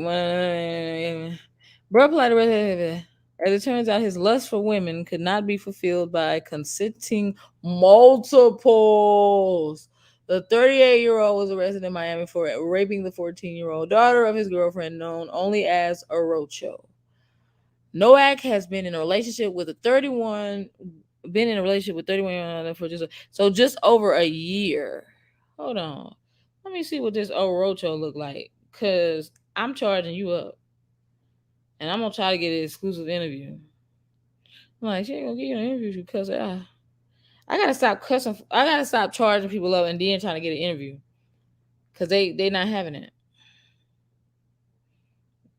bro, polite. As it turns out, his lust for women could not be fulfilled by consenting multiples. The 38-year-old was arrested in Miami for raping the 14-year-old daughter of his girlfriend, known only as Orocho. Noack has been in a relationship with 31 for just over a year. Hold on. Let me see what this Orocho look like. Cause I'm charging you up. And I'm gonna try to get an exclusive interview. I'm like, she ain't gonna give you an interview because I gotta stop cussing. I gotta stop charging people up and then trying to get an interview. Cause they not having it.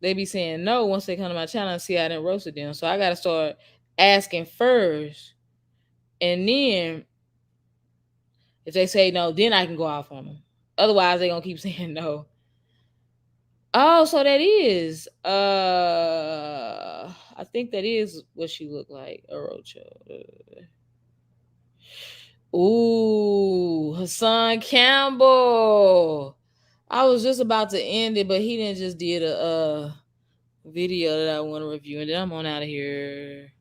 They be saying no once they come to my channel and see I didn't roasted them. So I gotta start asking first. And then if they say no, then I can go off on them. Otherwise, they gonna keep saying no. Oh, so that is I think that is what she looked like, Orocho. Ooh, Hassan Campbell. I was just about to end it, but he didn't just did a video that I want to review, and then I'm on out of here.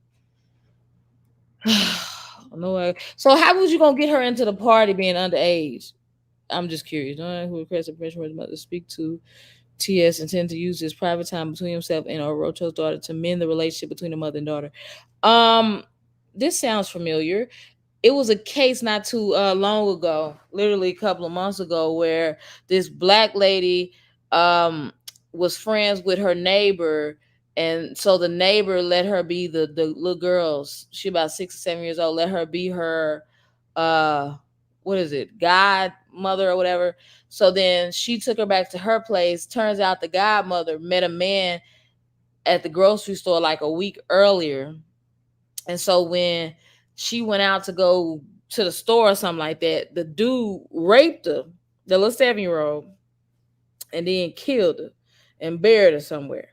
No way. So how was you gonna get her into the party being underage? I'm just curious. No one who requested permission for his mother to speak to TS intended to use this private time between himself and Orocho's daughter to mend the relationship between the mother and daughter. This sounds familiar. It was a case not too long ago, literally a couple of months ago, where this black lady was friends with her neighbor, and so the neighbor let her be the little girls. She about 6 or 7 years old. Let her be her what is it, godmother or whatever. So then she took her back to her place. Turns out the godmother met a man at the grocery store like a week earlier. And so when she went out to go to the store or something like that, the dude raped her, the little 7-year-old, and then killed her and buried her somewhere.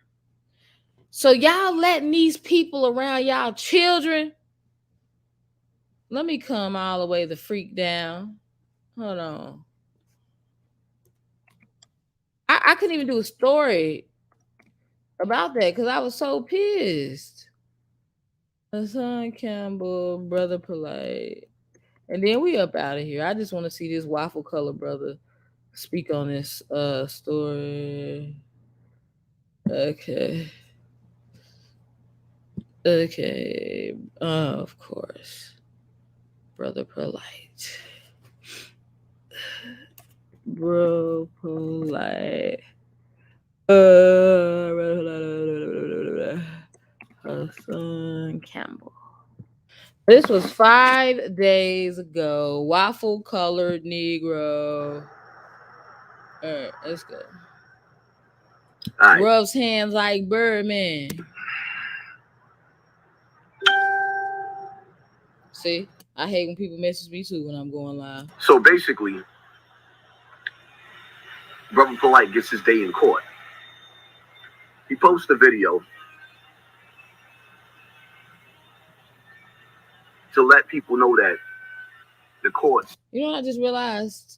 So y'all letting these people around y'all children? Let me come all the way the freak down. Hold on. I couldn't even do a story about that because I was so pissed. Hassan Campbell, brother Polight. And then we up out of here. I just want to see this waffle color brother speak on this story. Okay. Okay. Of course. Brother Polight. Bro Polight. Hassan Campbell. This was 5 days ago. Waffle colored Negro. Alright, let's go. Right. Rubs hands like Birdman. See, I hate when people message me too when I'm going live. So basically, Brother Polight gets his day in court. He posts a video to let people know that the courts. You know what I just realized?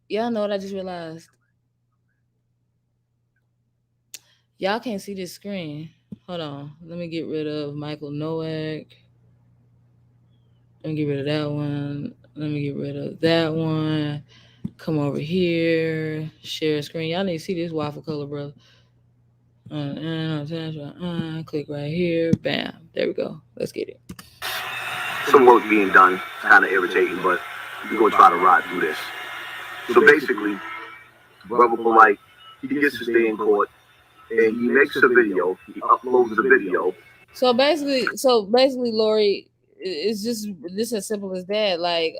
Y'all know what I just realized? Y'all can't see this screen. Hold on. Let me get rid of Michael Noack. Let me get rid of that one. Let me get rid of that one. Come over here. Share screen. Y'all need to see this waffle color, brother. Click right here. Bam. There we go. Let's get it. some work being done. It's kind of irritating, but we're going to try to ride through this. So basically, Brother Polight, he gets his day in court, and he makes a video. He uploads the video. So basically, Lori, it's just as simple as that. Like,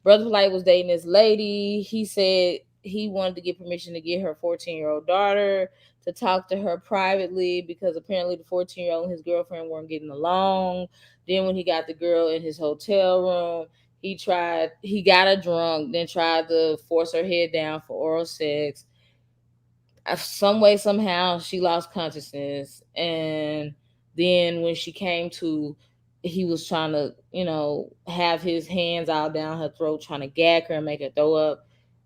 Brother Polight was dating this lady. He said he wanted to get permission to get her 14-year-old daughter to talk to her privately because apparently the 14-year-old and his girlfriend weren't getting along. Then when he got the girl in his hotel room, he got her drunk, then tried to force her head down for oral sex. Some way, somehow, she lost consciousness. And then when she came to, he was trying to, have his hands all down her throat, trying to gag her and make her throw up.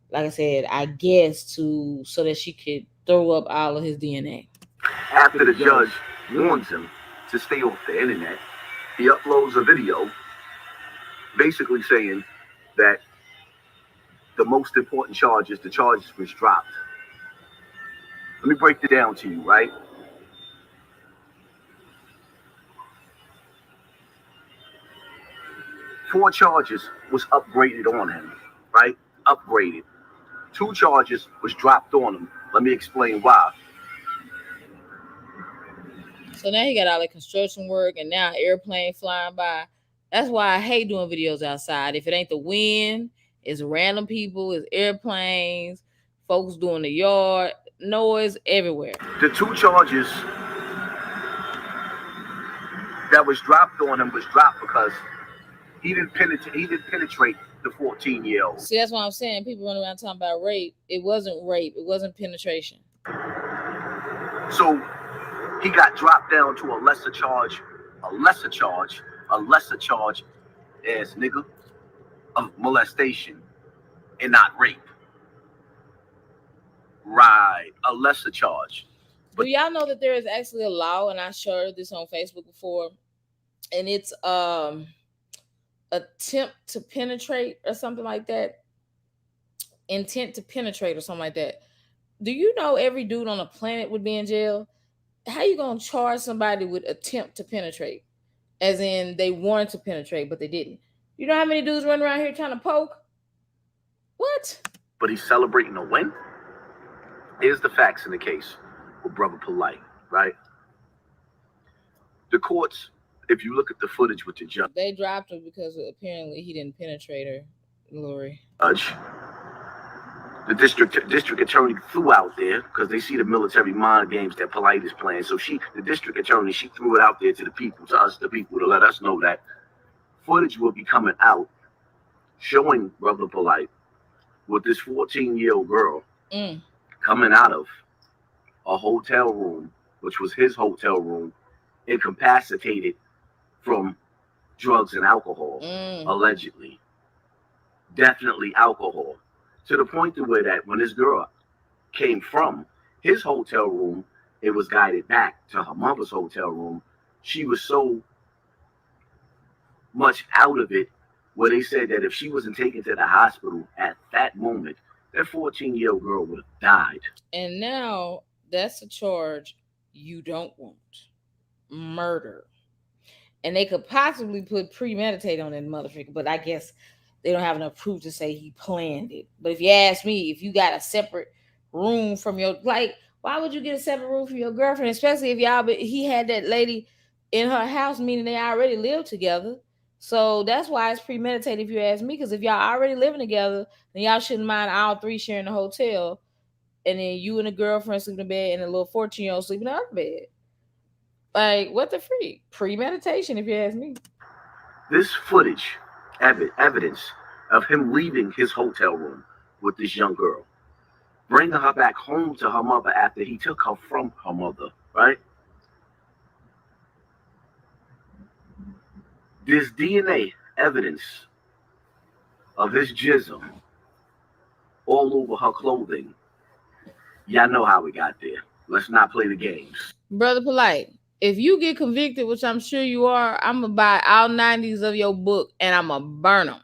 Like I said, I guess so that she could throw up all of his DNA. After the judge warns him to stay off the internet, he uploads a video basically saying that the most important the charges was dropped. Let me break it down to you, right? Four charges was upgraded on him, right? Upgraded. 2 charges was dropped on him. Let me explain why. So now he got all the construction work and now airplane flying by. That's why I hate doing videos outside. If it ain't the wind, it's random people, it's airplanes, folks doing the yard, noise everywhere. The 2 charges that was dropped on him was dropped because he didn't penetrate the 14-year-old. See, that's what I'm saying. People run around talking about rape. It wasn't rape. It wasn't penetration. So he got dropped down to a lesser charge as nigga of molestation and not rape. Right, a lesser charge. But do y'all know that there is actually a law, and I shared this on Facebook before, and it's attempt to penetrate or something like that. Intent to penetrate or something like that. Do you know every dude on the planet would be in jail? How you gonna charge somebody with attempt to penetrate? As in they wanted to penetrate, but they didn't. You know how many dudes run around here trying to poke? What? But he's celebrating a win? Here's the facts in the case with Brother Polight, right? The courts, if you look at the footage with the judge, they dropped him because apparently he didn't penetrate her, Lori. The district attorney flew out there because they see the military mind games that Polight is playing. So the district attorney, she threw it out there to the people, to us, the people, to let us know that footage will be coming out showing Brother Polight with this 14-year-old girl coming out of a hotel room, which was his hotel room, incapacitated from drugs and alcohol, allegedly. Definitely alcohol. To the point to where that when this girl came from his hotel room, it was guided back to her mother's hotel room. She was so much out of it where they said that if she wasn't taken to the hospital at that moment, that 14-year-old girl would have died. And now that's a charge you don't want. Murder. And they could possibly put premeditated on that motherfucker, but I guess they don't have enough proof to say he planned it. But if you ask me, if you got a separate room from your, like, why would you get a separate room from your girlfriend? Especially if he had that lady in her house, meaning they already live together. So that's why it's premeditated if you ask me. Because if y'all already living together, then y'all shouldn't mind all 3 sharing a hotel. And then you and a girlfriend sleep in bed and a little 14-year-old sleep in the other bed. Like, what the freak? Premeditation, if you ask me. This footage, evidence of him leaving his hotel room with this young girl, bringing her back home to her mother after he took her from her mother, right? There's DNA evidence of his jism all over her clothing. Y'all know how we got there. Let's not play the games. Brother Polight, if you get convicted, which I'm sure you are, I'm going to buy all 90s of your book and I'm going to burn them.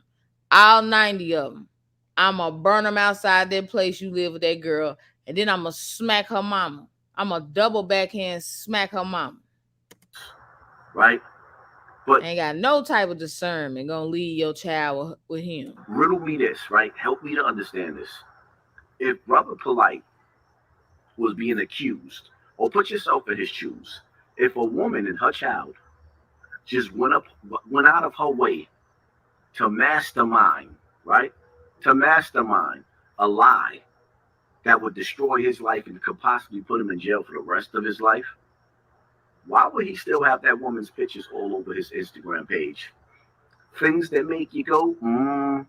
All 90 of them. I'm going to burn them outside that place you live with that girl. And then I'm going to smack her mama. I'm going to double backhand smack her mama. Right? But ain't got no type of discernment. Gonna leave your child with him. Riddle me this, right? Help me to understand this. If Brother Polight was being accused, or put yourself in his shoes, if a woman and her child just went out of her way to mastermind, right? To mastermind a lie that would destroy his life and could possibly put him in jail for the rest of his life, why would he still have that woman's pictures all over his Instagram page? Things that make you go, hmm?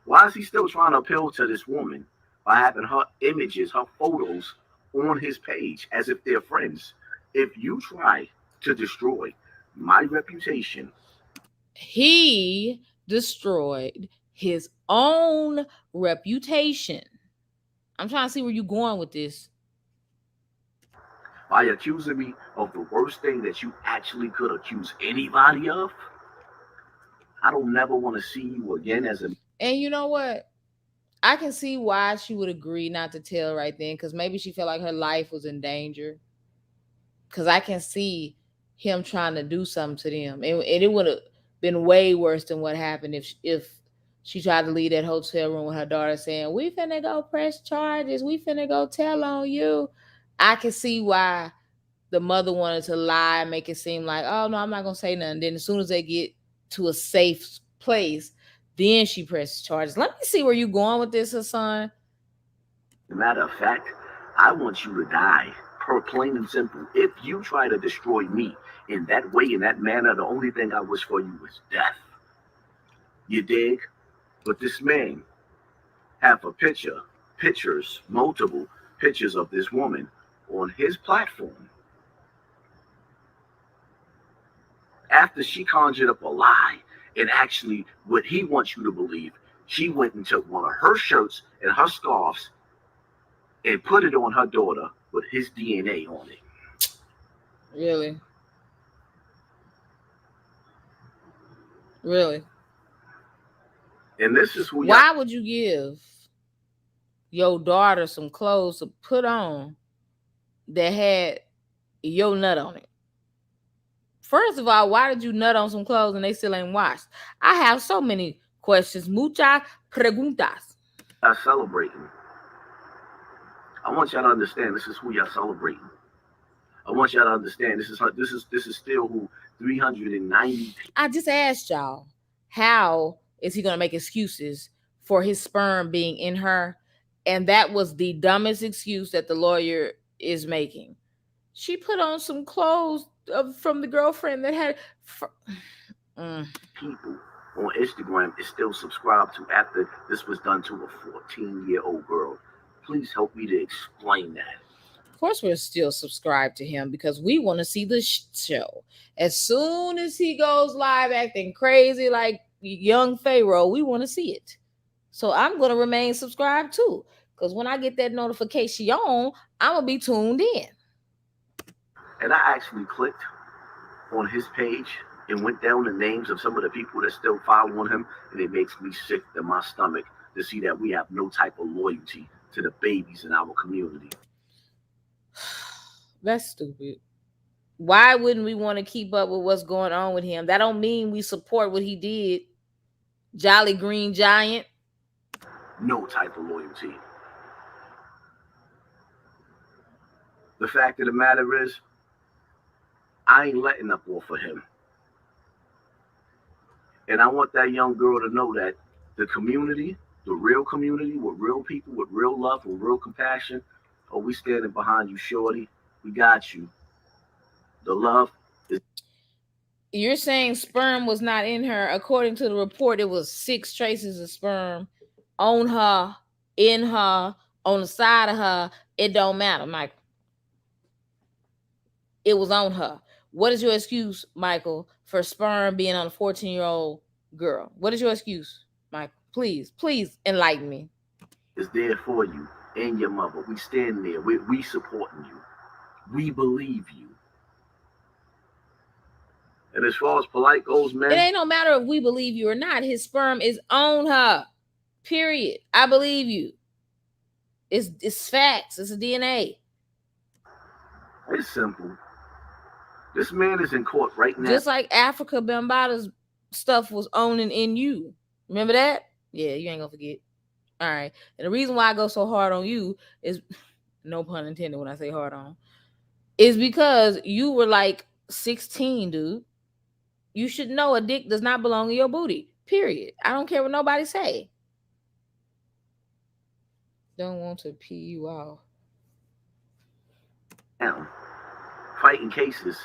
Why is he still trying to appeal to this woman by having her images, her photos on his page as if they're friends? If you try to destroy my reputation, he destroyed his own reputation. I'm trying to see where you're going with this. By accusing me of the worst thing that you actually could accuse anybody of, I don't never want to see you again as a... And you know what? I can see why she would agree not to tell right then, because maybe she felt like her life was in danger. Because I can see him trying to do something to them. And it would have been way worse than what happened if she tried to leave that hotel room with her daughter saying, we finna go press charges. We finna go tell on you. I can see why the mother wanted to lie and make it seem like, oh, no, I'm not going to say nothing. Then as soon as they get to a safe place, then she presses charges. Let me see where you going with this, Hassan. Matter of fact, I want you to die. Plain and simple. If you try to destroy me in that way, in that manner, the only thing I wish for you is death. You dig? But this man have multiple pictures of this woman on his platform. After she conjured up a lie, and actually what he wants you to believe, she went and took one of her shirts and her scarves and put it on her daughter with his DNA on it. Really? Really? And this is who... Why would you give your daughter some clothes to put on that had your nut on it? First of all, why did you nut on some clothes and they still ain't washed? I have so many questions. Muchas preguntas. I'm celebrating. I want y'all to understand this is who y'all celebrating. I want y'all to understand this is still who 390. I just asked y'all, how is he going to make excuses for his sperm being in her? And that was the dumbest excuse that the lawyer is making. She put on some clothes from the girlfriend that had... People on Instagram is still subscribed to after this was done to a 14-year-old girl. Please help me to explain that. Of course we're still subscribed to him because we want to see the show. As soon as he goes live acting crazy like young Pharaoh, we want to see it. So I'm going to remain subscribed too. Because when I get that notification, I'm going to be tuned in. And I actually clicked on his page and went down the names of some of the people that still following him. And it makes me sick to my stomach to see that we have no type of loyalty to the babies in our community. That's stupid. Why wouldn't we want to keep up with what's going on with him? That don't mean we support what he did. Jolly Green Giant. No type of loyalty. The fact of the matter is, I ain't letting up off of him. And I want that young girl to know that the community, the real community, with real people, with real love, with real compassion, we standing behind you, shorty. We got you. The love is... You're saying sperm was not in her. According to the report, it was 6 traces of sperm on her, in her, on the side of her. It don't matter, Michael. It was on her. What is your excuse, Michael, for sperm being on a 14-year-old girl? What is your excuse, Michael? Please enlighten me. It's there for you and your mother. We stand there. We supporting you. We believe you. And as far as Polight goes, man, it ain't no matter if we believe you or not. His sperm is on her. Period. I believe you. It's facts. It's a DNA. It's simple. This man is in court right now. Just like Africa Bambaata's stuff was owning in you. Remember that? Yeah, you ain't gonna forget. All right. And the reason why I go so hard on you is, no pun intended when I say hard on, is because you were like 16, dude. You should know a dick does not belong in your booty. Period. I don't care what nobody say. Don't want to pee you off. Now, fighting cases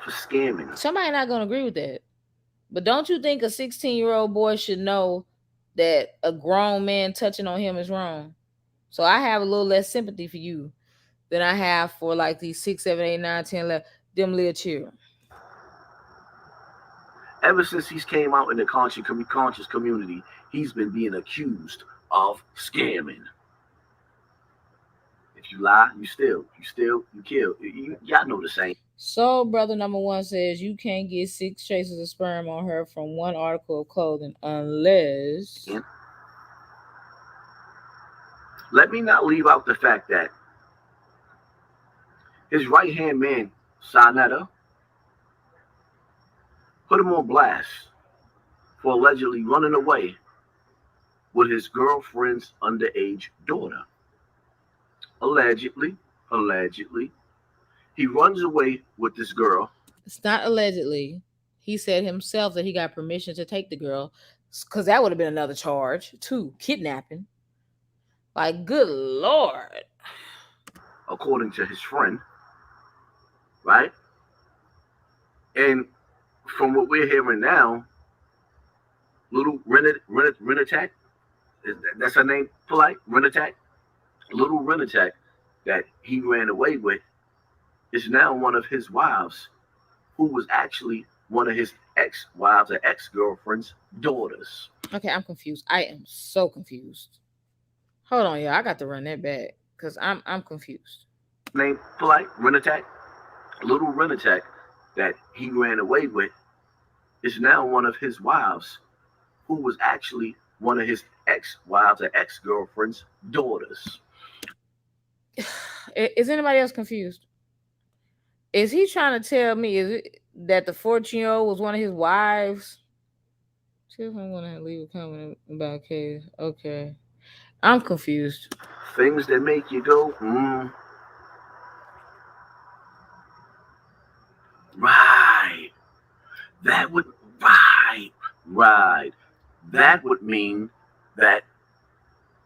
for scamming. Somebody not gonna agree with that. But don't you think a 16-year-old boy should know that a grown man touching on him is wrong? So I have a little less sympathy for you than I have for like these 6, 7, 8, 9, 10, 11, them little children. Ever since he's came out in the conscious community, he's been being accused of scamming. If you lie, you steal. You steal, you kill. Y'all know the same. So, brother number 1 says you can't get 6 traces of sperm on her from one article of clothing unless... Yeah. Let me not leave out the fact that his right-hand man, Sonetta, put him on blast for allegedly running away with his girlfriend's underage daughter. Allegedly, he runs away with this girl. It's not allegedly. He said himself that he got permission to take the girl, because that would have been another charge, too. Kidnapping. Like, good Lord. According to his friend, right? And from what we're hearing now, little Renatak, that's her name, Polight, Renatak, little Renatak that he ran away with is now one of his wives, who was actually one of his ex-wives or ex-girlfriend's daughters. Okay, I'm confused. I am so confused. Hold on, y'all. I got to run that back because I'm confused. Name Polight, Renatak, little Renatak that he ran away with is now one of his wives, who was actually one of his ex-wives or ex-girlfriend's daughters. Is anybody else confused? Is he trying to tell me that the 14-year-old was one of his wives? See if I'm going to leave a comment about case. Okay. I'm confused. Things that make you go, right. That would, right. That would mean that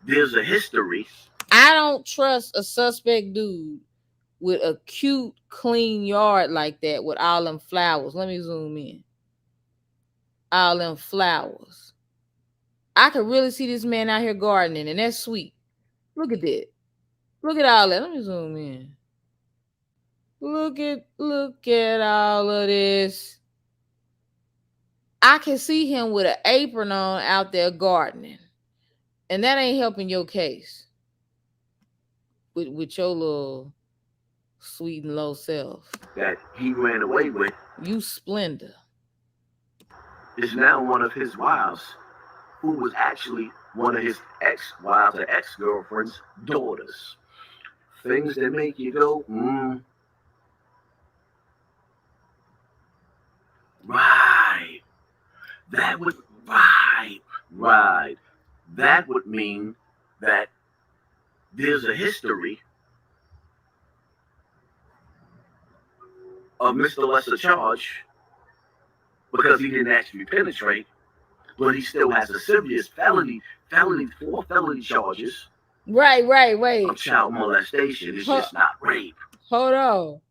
there's a history. I don't trust a suspect dude with a cute, clean yard like that with all them flowers. Let me zoom in. All them flowers. I could really see this man out here gardening, and that's sweet. Look at that. Look at all that. Let me zoom in. Look at all of this. I can see him with an apron on out there gardening. And that ain't helping your case. With your little sweet and low self. That he ran away with. You Splendor. Is now one of his wives, who was actually one of his ex-wives or ex-girlfriend's daughters. Things that make you go, right. That would, right. That would mean that there's a history of Mr. Lesser Charge, because he didn't actually penetrate, but he still has a serious felony, 4 felony charges. Right. Of child molestation. It's just not rape. Hold on.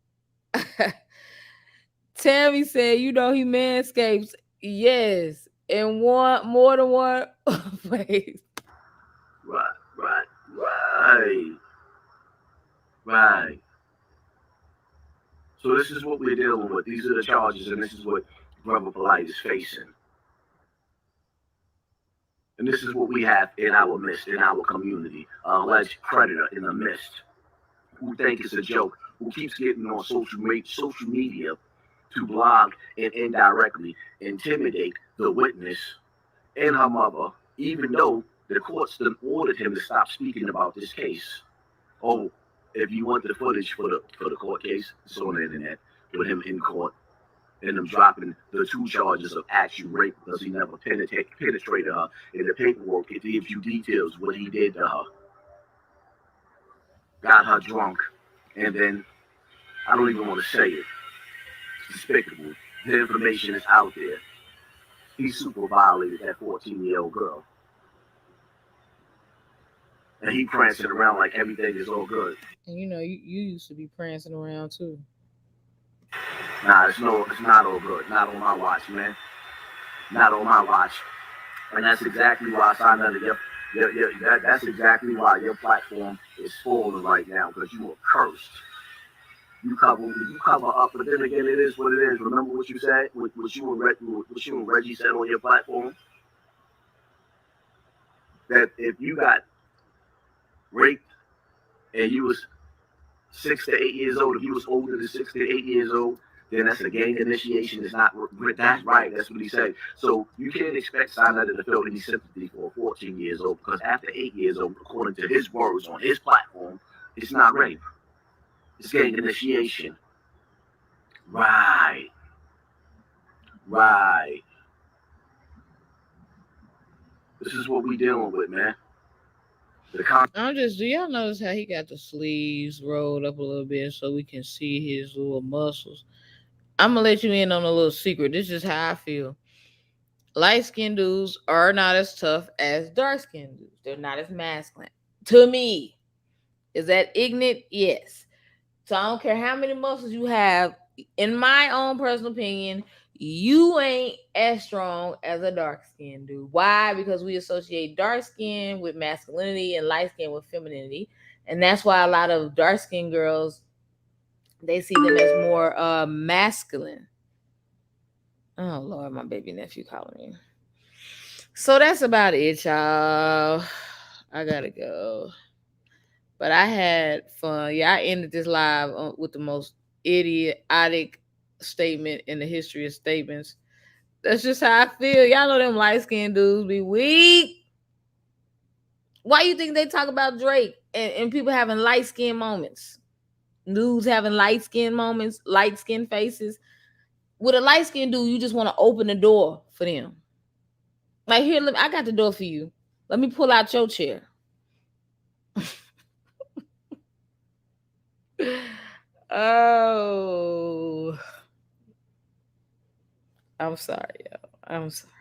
Tammy said, you know, he manscapes. Yes. In more than one place. Right. So this is what we're dealing with. These are the charges, and this is what Brother Polight is facing. And this is what we have in our midst, in our community. An alleged predator in the midst, who think it's a joke, who keeps getting on social media to blog and indirectly intimidate the witness and her mother, even though the courts ordered him to stop speaking about this case. Oh, if you want the footage for the court case, it's on the internet. with him in court and them dropping the 2 charges of actual rape because he never penetrated her. In the paperwork, it gives you details what he did to her. Got her drunk, and then, I don't even want to say it. It's despicable. The information is out there. He super violated that 14-year-old girl. And he prancing around like everything is all good. And you used to be prancing around too. Nah, it's not all good. Not on my watch, man. Not on my watch. And that's exactly why I signed under that's exactly why your platform is falling right now, because you are cursed. You cover up, but then again, it is what it is. Remember what you said, what you and Reggie said on your platform, that if you got raped and you was 6 to 8 years old, if you was older than 6 to 8 years old, then that's a gang initiation. It's not. That's right. That's what he said. So you can't expect Sinai to feel any sympathy for a 14 years old, because after 8 years old, according to his words on his platform, it's not rape. It's gang initiation. Right. Right. This is what we dealing with, man. Do y'all notice how he got the sleeves rolled up a little bit so we can see his little muscles? I'm gonna let you in on a little secret. This is how I feel. Light skinned dudes are not as tough as dark skinned dudes. They're not as masculine. To me. Is that ignorant? Yes. So I don't care how many muscles you have. In my own personal opinion, you ain't as strong as a dark skinned dude. Why? Because we associate dark skin with masculinity and light skin with femininity. And that's why a lot of dark skinned girls, they see them as more masculine. Oh Lord, my baby nephew calling me. So that's about it, y'all. I gotta go. But I had fun. Yeah, I ended this live with the most idiotic statement in the history of statements. That's just how I feel. Y'all know them light skinned dudes be weak. Why you think they talk about Drake and people having light skin moments? Dudes having light skin moments, light skin faces. With a light skin dude, you just want to open the door for them. Like, here, I got the door for you. Let me pull out your chair. Oh, I'm sorry, y'all. I'm sorry.